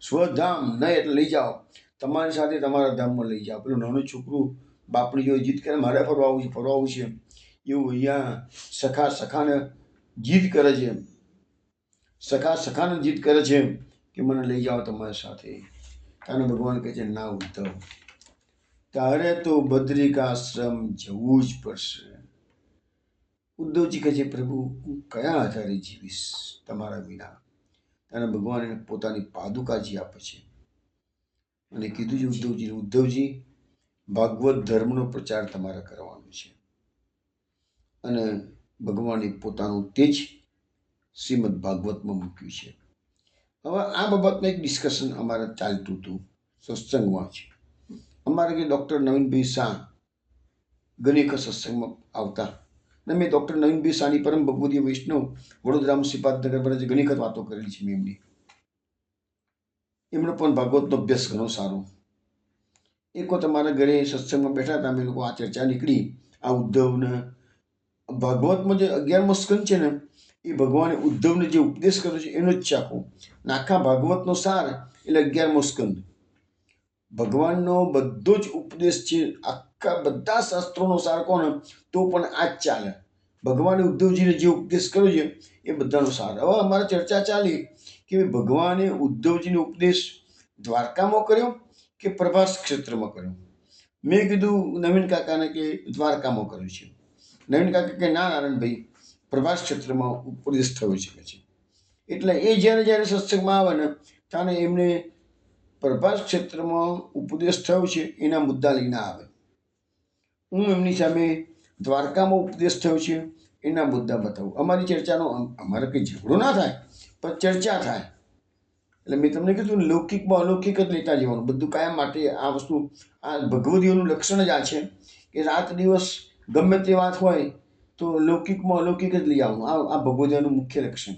સ્વધામ નય એટલે લઈ જાઓ. તમારી સાથે તમારા ધામમાં લઈ જાઓ. પેલું નાનું છોકરું બાપની જો જીદ કરે મારે ફરવા આવું છે ફરવા આવું છે એવું અહીંયા સખાને જીદ કરે છે. સખાને જીદ કરે છે કે મને લઈ જાઓ તમારી સાથે. ત્યારે ભગવાન કહે છે ના ઉદ્ધવ તારે તો બદ્રિકાશ્રમ જવું જ પડશે. ઉદ્ધવજી કહે છે પ્રભુ હું કયા આધારે જીવીશ તમારા વિના. ત્યારે ભગવાન એને પોતાની પાદુકાજી આપે છે અને કીધું છે ઉદ્ધવજી ભાગવત ધર્મનો પ્રચાર તમારે કરવાનો છે. અને ભગવાને પોતાનું તેજ શ્રીમદ ભાગવતમાં મૂક્યું છે. હવે આ બાબતનું એક ડિસ્કશન અમારે ચાલતું હતું સત્સંગમાં છે. અમારે કે ડૉક્ટર નવીનભાઈ શાહ ઘણી વખત સત્સંગમાં આવતા અને મેં ડૉક્ટર નવીનભાઈ શાહની પરમ ભગવદીય વૈષ્ણવ વડોદરામાં શ્રીપાદનગર બને ઘણી વખત વાતો કરેલી છે મેં એમની. એમનો પણ ભાગવતનો અભ્યાસ ઘણો સારો. એક વખત અમારા ઘરે સત્સંગમાં બેઠા હતા. અમે લોકો આ ચર્ચા નીકળી આ ઉદ્ધવને ભાગવતમાં જે 11મો સ્કંદ છે ને એ ભગવાને ઉદ્ધવને જે ઉપદેશ કર્યો છે એનો જ છે આખો. આખા ભાગવતનો સાર એટલે 11મો સ્કંદ. ભગવાનનો બધો જ ઉપદેશ છે. આખા બધા શાસ્ત્રોનો સાર કોને તો પણ આ જ ચાલે. ભગવાને ઉદ્ધવજીને જે ઉપદેશ કર્યો છે એ બધાનો સાર. હવે અમારે ચર્ચા ચાલી કે ભગવાને ઉદ્ધવજીનો ઉપદેશ દ્વારકામાં કર્યો કે પ્રભાસ ક્ષેત્રમાં કર્યો. મેં કીધું નવીન કાકાને કે દ્વારકામાં કર્યું છે. નવીન કાકા કે ના નારાયણભાઈ પ્રભાસ ક્ષેત્રમાં ઉપદેશ થયો છે. એટલે એ જ્યારે સત્સંગમાં આવે ને ત્યારે એમને પ્રભાસ ક્ષેત્રમાં ઉપદેશ થયો છે એના મુદ્દા લઈને આવે. હું એમની સામે દ્વારકામાં ઉપદેશ થયો છે એના મુદ્દા બતાવું. અમારી ચર્ચાનો અમારે કંઈ ઝઘડો ના થાય પણ ચર્ચા થાય. એટલે મેં તમને કીધું લૌકિકમાં અલૌકિક જ લેતા જવાનું બધું કાયમ માટે. આ વસ્તુ આ ભગવદીઓનું લક્ષણ જ આ છે કે રાત દિવસ ગમે તે વાત હોય તો લૌકિકમાં અલૌકિક જ લઈ આવવાનું. આ ભગવદીઓનું મુખ્ય લક્ષણ.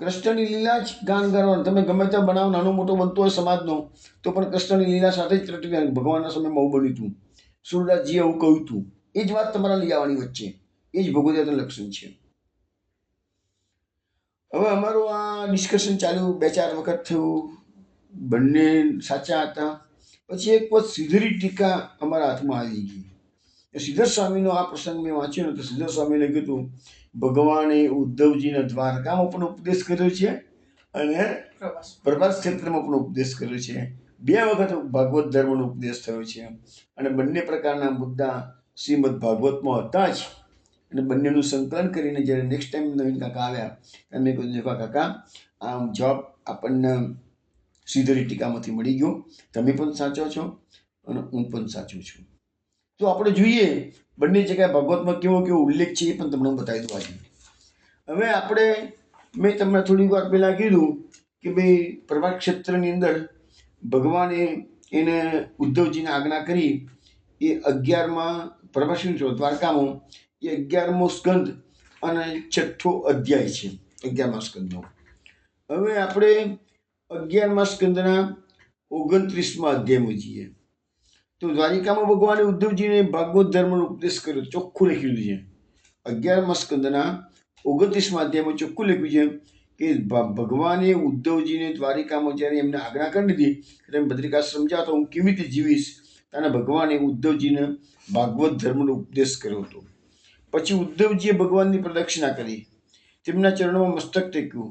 કૃષ્ણની લીલા જ ગાન કરવાનું. તમે ગમે ત્યાં બનાવો નાનો મોટો બનતો હોય સમાજનો તો પણ કૃષ્ણની લીલા સાથે જ ત્રટવી. ભગવાનના સમયમાં આવું બન્યું હતું. સુરદાસજીએ આવું કહ્યું હતું. એ જ વાત તમારા લઈ આવવાની વચ્ચે. એ જ ભગવદીઓનું લક્ષણ છે. હવે અમારું આ ડિસ્કશન ચાલ્યું 2-4 વખત થયું. બંને સાચા હતા. પછી એક વખત શ્રીધરી ટીકા અમારા હાથમાં આવી ગઈ. શ્રીધર સ્વામીનો આ પ્રસંગ મેં વાંચ્યો ને તો શ્રીધર સ્વામીને કીધું ભગવાને ઉદ્ધવજીને દ્વારકામાં પણ ઉપદેશ કર્યો છે અને પ્રભાસ ક્ષેત્રમાં પણ ઉપદેશ કર્યો છે. 2 વખત ભાગવત ધર્મનો ઉપદેશ થયો છે અને બંને પ્રકારના મુદ્દા શ્રીમદ ભાગવતમાં હતા જ. અને બંનેનું સંકલન કરીને જ્યારે નેક્સ્ટ ટાઈમ નવીન કાકા આવ્યા એમને કહ્યું, દેખા કાકા, આ જવાબ આપણને શ્રીધરી ટીકામાંથી મળી ગયો, તમે પણ સાચો છો અને હું પણ સાચું છું. તો આપણે જોઈએ બંને જગ્યાએ ભાગવતમાં કેવો કેવો ઉલ્લેખ છે એ પણ તમને હું બતાવી દઉં આજે. હવે આપણે મેં તમને થોડી વાર પહેલાં કીધું કે ભાઈ પ્રભાસ ક્ષેત્રની અંદર ભગવાને એને ઉદ્ધવજીને આજ્ઞા કરી એ 11માં પ્રભાસની દ્વારકામાં એ 11મો સ્કંદ અને 6થો અધ્યાય છે 11મા સ્કંદનો. હવે આપણે 11મા સ્કંદના 29મા અધ્યાયમાં જઈએ તો દ્વારિકામાં ભગવાને ઉદ્ધવજીને ભાગવત ધર્મનો ઉપદેશ કર્યો, ચોખ્ખું લખ્યું છે. 11મા સ્કંદના 29મા અધ્યાયમાં ચોખ્ખું લખ્યું છે કે ભગવાને ઉદ્ધવજીને દ્વારિકામાં જ્યારે એમને આજ્ઞા કરી દીધી કે તમે બદ્રિકાશ્રમ જાઓ તો હું કેવી રીતે જીવીશ, ત્યારે ભગવાને ઉદ્ધવજીને ભાગવત ધર્મનો ઉપદેશ કર્યો હતો. પછી ઉદ્ધવજીએ ભગવાનની પ્રદક્ષિણા કરી, તેમના ચરણોમાં મસ્તક ટેક્યું.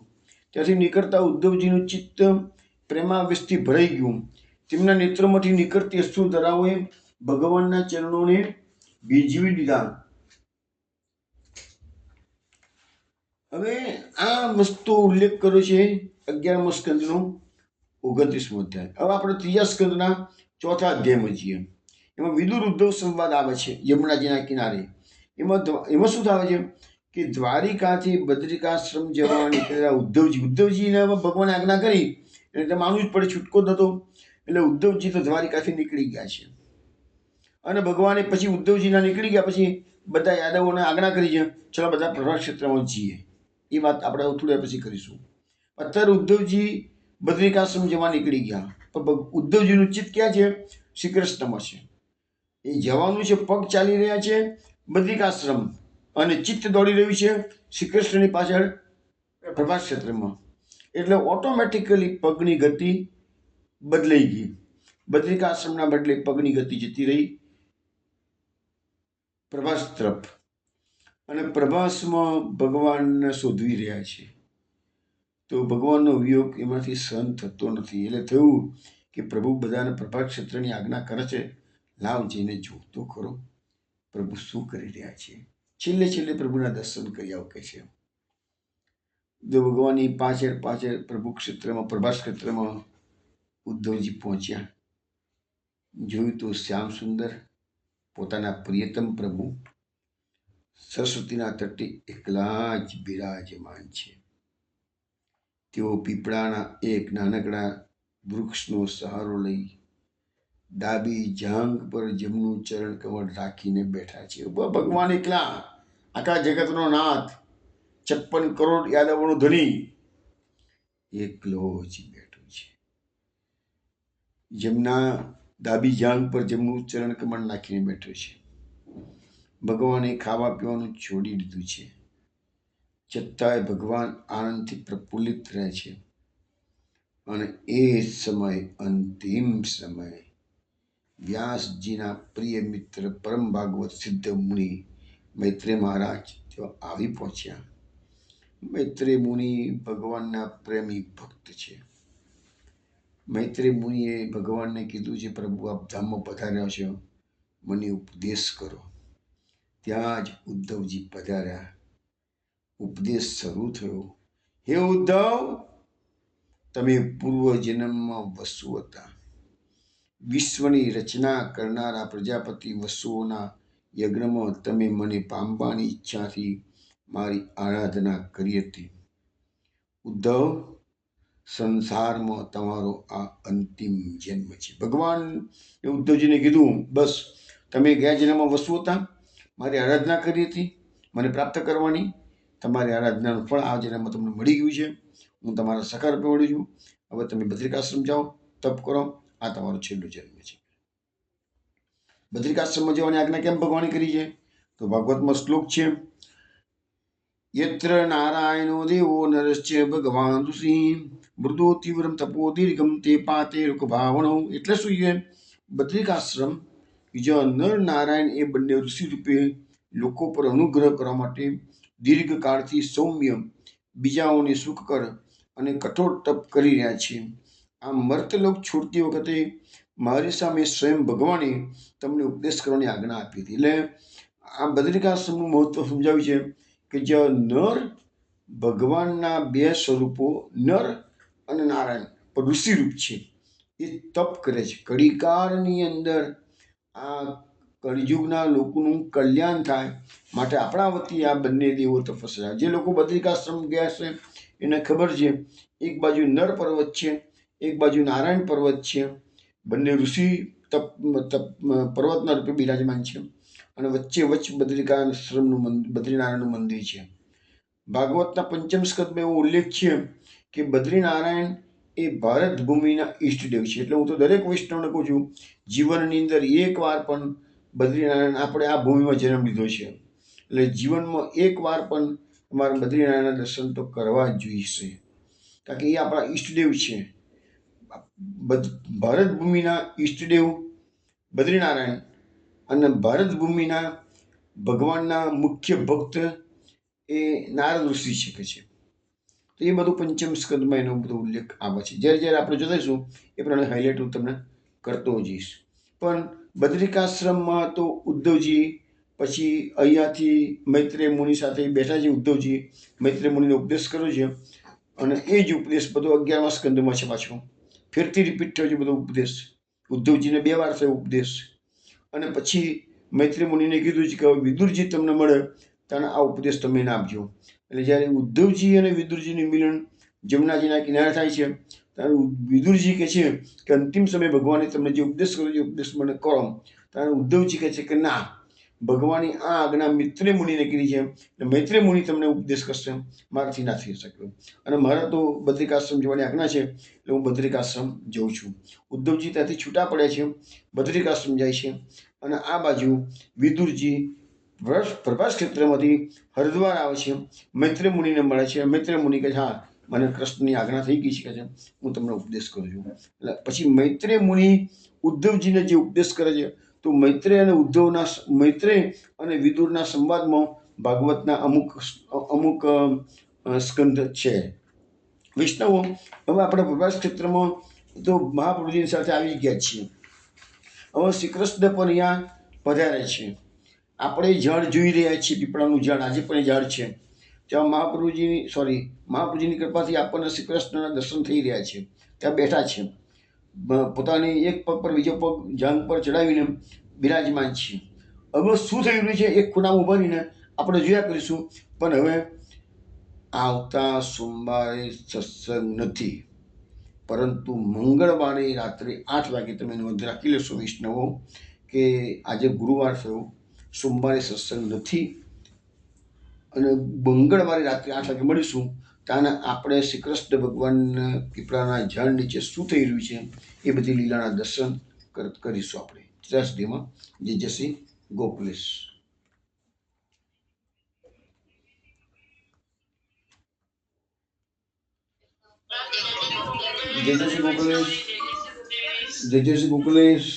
ત્યાંથી નીકળતા ઉદ્ધવજીનું ચિત્ત પ્રેમાવેશથી ભરાઈ ગયું. તેમના નેત્રોમાંથી નીકળતી અશ્રુધારાઓએ ભગવાનના ચરણોને ભીંજવી દીધા. હવે આ વસ્તુ ઉલ્લેખ કર્યો છે 11મા સ્કંદનો 29મો અધ્યાય. હવે આપણે 3જા સ્કંદના 4થા અધ્યાયમાં જઈએ. એમાં વિદુર ઉદ્ધવ સંવાદ આવે છે યમુનાજીના કિનારે. એમાં શું થાય છે કે દ્વારિકાથી બદ્રિકાશ્રમ જવા નીકળેલા ઉદ્ધવજીને ભગવાને આજ્ઞા કરી એટલે માનવું જ પડે, છૂટકો જ નતો. એટલે ઉદ્ધવજી તો દ્વારિકાથી નીકળી ગયા છે અને ભગવાને પછી ઉદ્ધવજીના નીકળી ગયા પછી બધા યાદવોને આજ્ઞા કરી છે, ચલો બધા પ્રભાસ ક્ષેત્રમાં જઈએ. એ વાત આપણે થોડા પછી કરીશું. અત્યારે ઉદ્ધવજી બદ્રિકાશ્રમ જવા નીકળી ગયા, પણ ઉદ્ધવજીનું ચિત્ત ક્યાં છે? શ્રી કૃષ્ણમાં છે. એ જવાનું છે, પગ ચાલી રહ્યા છે બદ્રિકાશ્રમ અને ચિત્ત દોડી રહ્યું છે શ્રી કૃષ્ણની પાછળ પ્રભાસ ક્ષેત્રમાં. એટલે ઓટોમેટિકલી પગની ગતિ બદલાઈ ગઈ. બદ્રિકાશ્રમના બદલે પગની ગતિ જતી રહી પ્રભાસ તરફ અને પ્રભાસમાં ભગવાનને શોધવી રહ્યા છે. તો ભગવાનનો વિયોગ એમાંથી સહન થતો નથી. એટલે થયું કે પ્રભુ બધાને પ્રભાસ ક્ષેત્રની આજ્ઞા કરે છે, લાવ જઈને જોતો ખરો પ્રભુ શું કરી રહ્યા છે. છેલ્લે પ્રભુના દર્શન કરી આવ કે છે. જો ભગવાનની પાછળ પ્રભુ ક્ષેત્રમાં પ્રભાસ ક્ષેત્રમાં ઉદ્ધવજી પહોંચ્યા. જોયું તો શ્યામ સુંદર પોતાના પ્રિયતમ પ્રભુ સરસ્વતીના તટે એકલા જ બિરાજમાન છે. તેઓ પીપળાના એક નાનકડા વૃક્ષનો સહારો લઈ ડાબી જાંઘ પર જમણું ચરણ કમળ રાખીને બેઠા છે. ભગવાન એકલા, આખા જગતનો નાથ, 56 કરોડ યાદવોનો ધણી એકલો જ બેઠો છે. જમના ડાબી જાંઘ પર જમણું ચરણ કમળ નાખીને બેઠો છે. ભગવાને ખાવા પીવાનું છોડી દીધું છે, છતાંય ભગવાન આનંદથી પ્રફુલ્લિત રહે છે. અને એ સમય, અંતિમ સમય, વ્યાસજીના પ્રિય મિત્ર પરમ ભાગવત સિદ્ધ મુનિ મૈત્રેય મહારાજ તેઓ આવી પહોંચ્યા. મૈત્રેય મુનિ ભગવાનના પ્રેમી ભક્ત છે. મૈત્રેય મુનિએ ભગવાનને કીધું છે, પ્રભુ આપ ધામમાં પધાર્યા છો, મને ઉપદેશ કરો. ત્યાં જ ઉદ્ધવજી પધાર્યા. ઉપદેશ શરૂ થયો. હે ઉદ્ધવ, તમે પૂર્વ જન્મમાં વસુ હતા. વિશ્વની રચના કરનારા પ્રજાપતિ વસુઓના યજ્ઞમાં તમે મને પામવાની ઈચ્છાથી મારી આરાધના કરી હતી. ઉદ્ધવ, સંસારમાં તમારો આ અંતિમ જન્મ છે. ભગવાન ઉદ્ધવજીને કીધું, બસ તમે ગયા જન્મમાં વસુ હતા, મારી આરાધના કરી હતી મને પ્રાપ્ત કરવાની. તમારી આરાધનાનું ફળ આ જન્મમાં તમને મળી ગયું છે. હું તમારા સખા રૂપે મળ્યો છું. હવે તમે બદ્રિકાશ્રમ જાઓ, તપ કરો. આ તમારો છેલ્લો જન્મ છે. બદ્રિકાશ્રમમાં જવાની આજ્ઞા કેમ ભગવાને કરી છે? તો ભાગવતમાં શ્લોક છે, યત્ર નારાયણો દેવો નરશ્ચ ભગવાન ઋષિ મૃદો તીવ્રમ તપો દીર્ઘમ તે પાતે ભાવણો. એટલે શું છે? બદ્રિકાશ્રમ બીજા નર નારાયણ એ બંને ઋષિ રૂપે લોકો પર અનુગ્રહ કરવા માટે દીર્ઘકાળથી સૌમ્ય, બીજાઓને સુખકર અને કઠોર તપ કરી રહ્યા છે. આ મર્તલોક છોડતી વખતે મારી સામે સ્વયં ભગવાને તમને ઉપદેશ કરવાની આજ્ઞા આપી હતી. એટલે આ બદ્રિકાશ્રમનું મહત્વ સમજાવ્યું છે કે જ્યાં નર ભગવાનના બે સ્વરૂપો નર અને નારાયણ પણ ઋષિ રૂપ છે, એ તપ કરે છે. કળીકાળની અંદર આ કળિયુગના લોકોનું કલ્યાણ થાય માટે આપણા વતી આ બંને દેવો તપસ્યા. જે લોકો બદ્રિકાશ્રમ ગયા છે એને ખબર છે, એક બાજુ નર પર્વત છે, એક બાજુ નારાયણ પર્વત છે. બંને ઋષિ પર્વતના રૂપે બિરાજમાન છે અને વચ્ચે બદ્રિકાશ્રમનું બદ્રીનારાયણનું મંદિર છે. ભાગવતના પંચમ સ્કંદમાં એવો ઉલ્લેખ છે કે બદ્રીનારાયણ એ ભારત ભૂમિના ઈષ્ટદેવ છે. એટલે હું તો દરેક વૈષ્ણવને કહું છું, જીવનની અંદર એક વાર પણ બદ્રીનારાયણ આપણે આ ભૂમિમાં જન્મ લીધો છે, એટલે જીવનમાં એક વાર પણ તમારે બદ્રીનારાયણના દર્શન તો કરવા જ જોઈશે, કારણ કે એ આપણા ઈષ્ટદેવ છે. ભારત ભૂમિના ઈષ્ટદેવ બદ્રીનારાયણ અને ભારત ભૂમિના ભગવાનના મુખ્ય ભક્ત એ નારદ ઋષિ શકે છે. તો એ બધું પંચમ સ્કંદમાં એનો બધો ઉલ્લેખ આવે છે. જ્યારે જ્યારે આપણે જોઈશું એ પ્રમાણે હાઇલાઇટ હું તમને કરતો જઈશ. પણ બદ્રિકાશ્રમમાં તો ઉદ્ધવજી પછી અહીંયાથી મૈત્રેય મુનિ સાથે બેઠા છે. ઉદ્ધવજી મૈત્રેય મુનિનો ઉપદેશ કર્યો છે અને એ જ ઉપદેશ બધો 11મા સ્કંદમાં છે. પાછો ફેરથી રિપીટ થયો છે બધો ઉપદેશ. ઉદ્ધવજીને 2 વાર થયો ઉપદેશ અને પછી મૈત્રેય મુનિને કીધું છે કે હવે વિદુરજી તમને મળે ત્યારે આ ઉપદેશ તમે એને આપજો. એટલે જ્યારે ઉદ્ધવજી અને વિદુરજીનું મિલન જમુનાજીના કિનારે થાય છે ત્યારે વિદુરજી કહે છે કે અંતિમ સમયે ભગવાને તમને જે ઉપદેશ કર્યો છે ઉપદેશ મને કરો. ત્યારે ઉદ્ધવજી કહે છે કે ના, ભગવાને આ આજ્ઞા મૈત્રેય મુનિને કીધી છે એટલે મૈત્રેય મુનિ તમને ઉપદેશ કરશે, મારાથી ના થઈ શકે. અને મારે તો બદ્રિકાશ્રમ જવાની આજ્ઞા છે એટલે હું બદ્રિકાશ્રમ જઉં છું. ઉદ્ધવજી ત્યાંથી છૂટા પડ્યા છે, બદ્રિકાશ્રમ જાય છે અને આ બાજુ વિદુરજી પ્રભાસ ક્ષેત્રમાંથી હરિદ્વાર આવે છે, મૈત્રેય મુનિને મળે છે. મૈત્રેય મુનિ કહે છે હા, મને કૃષ્ણની આજ્ઞા થઈ ગઈ છે, હું તમને ઉપદેશ કરું છું. એટલે પછી મૈત્રેય મુનિ ઉદ્ધવજીને જે ઉપદેશ કરે છે તો મૈત્રેય અને વિદુરના સંવાદમાં ભાગવતના અમુક સ્કંદ છે. વૈષ્ણવો, હવે આપણે પ્રભાસ ક્ષેત્રમાં તો મહાપ્રભુજીની સાથે આવી ગયા છીએ. હવે શ્રી કૃષ્ણ પણ અહીંયા પધારે છે. આપણે ઝાડ જોઈ રહ્યા છીએ, પીપળાનું ઝાડ, આજે પણ એ ઝાડ છે. ત્યાં મહાપ્રભુજીની કૃપાથી આપણને શ્રી કૃષ્ણના દર્શન થઈ રહ્યા છે. ત્યાં બેઠા છે, પોતાની એક પગ પર બીજો પગ જાંઘ પર ચડાવીને બિરાજમાન છે. હવે શું થઈ રહ્યું છે એક ખૂણામાં ઉભા રહીને આપણે જોયા કરીશું. પણ હવે આવતા સોમવારે સત્સંગ નથી, પરંતુ મંગળવારે રાત્રે 8 વાગે તમે નોંધ રાખી લેશો વૈષ્ણવો કે આજે ગુરુવાર થયો, સોમવારે સત્સંગ નથી અને મંગળવારે રાત્રે 8 વાગે મળીશું. ત્યાંના આપણે શ્રી કૃષ્ણ ભગવાનના પીપળાના ઝાડ નીચે શું થઈ રહ્યું છે એ બધી લીલાના દર્શન કરીશું આપણે. ત્યાં સુધીમાં જય શ્રી ગોકુલેશ. જય શ્રી ગોકુલેશ. જય શ્રી ગોકુલેશ.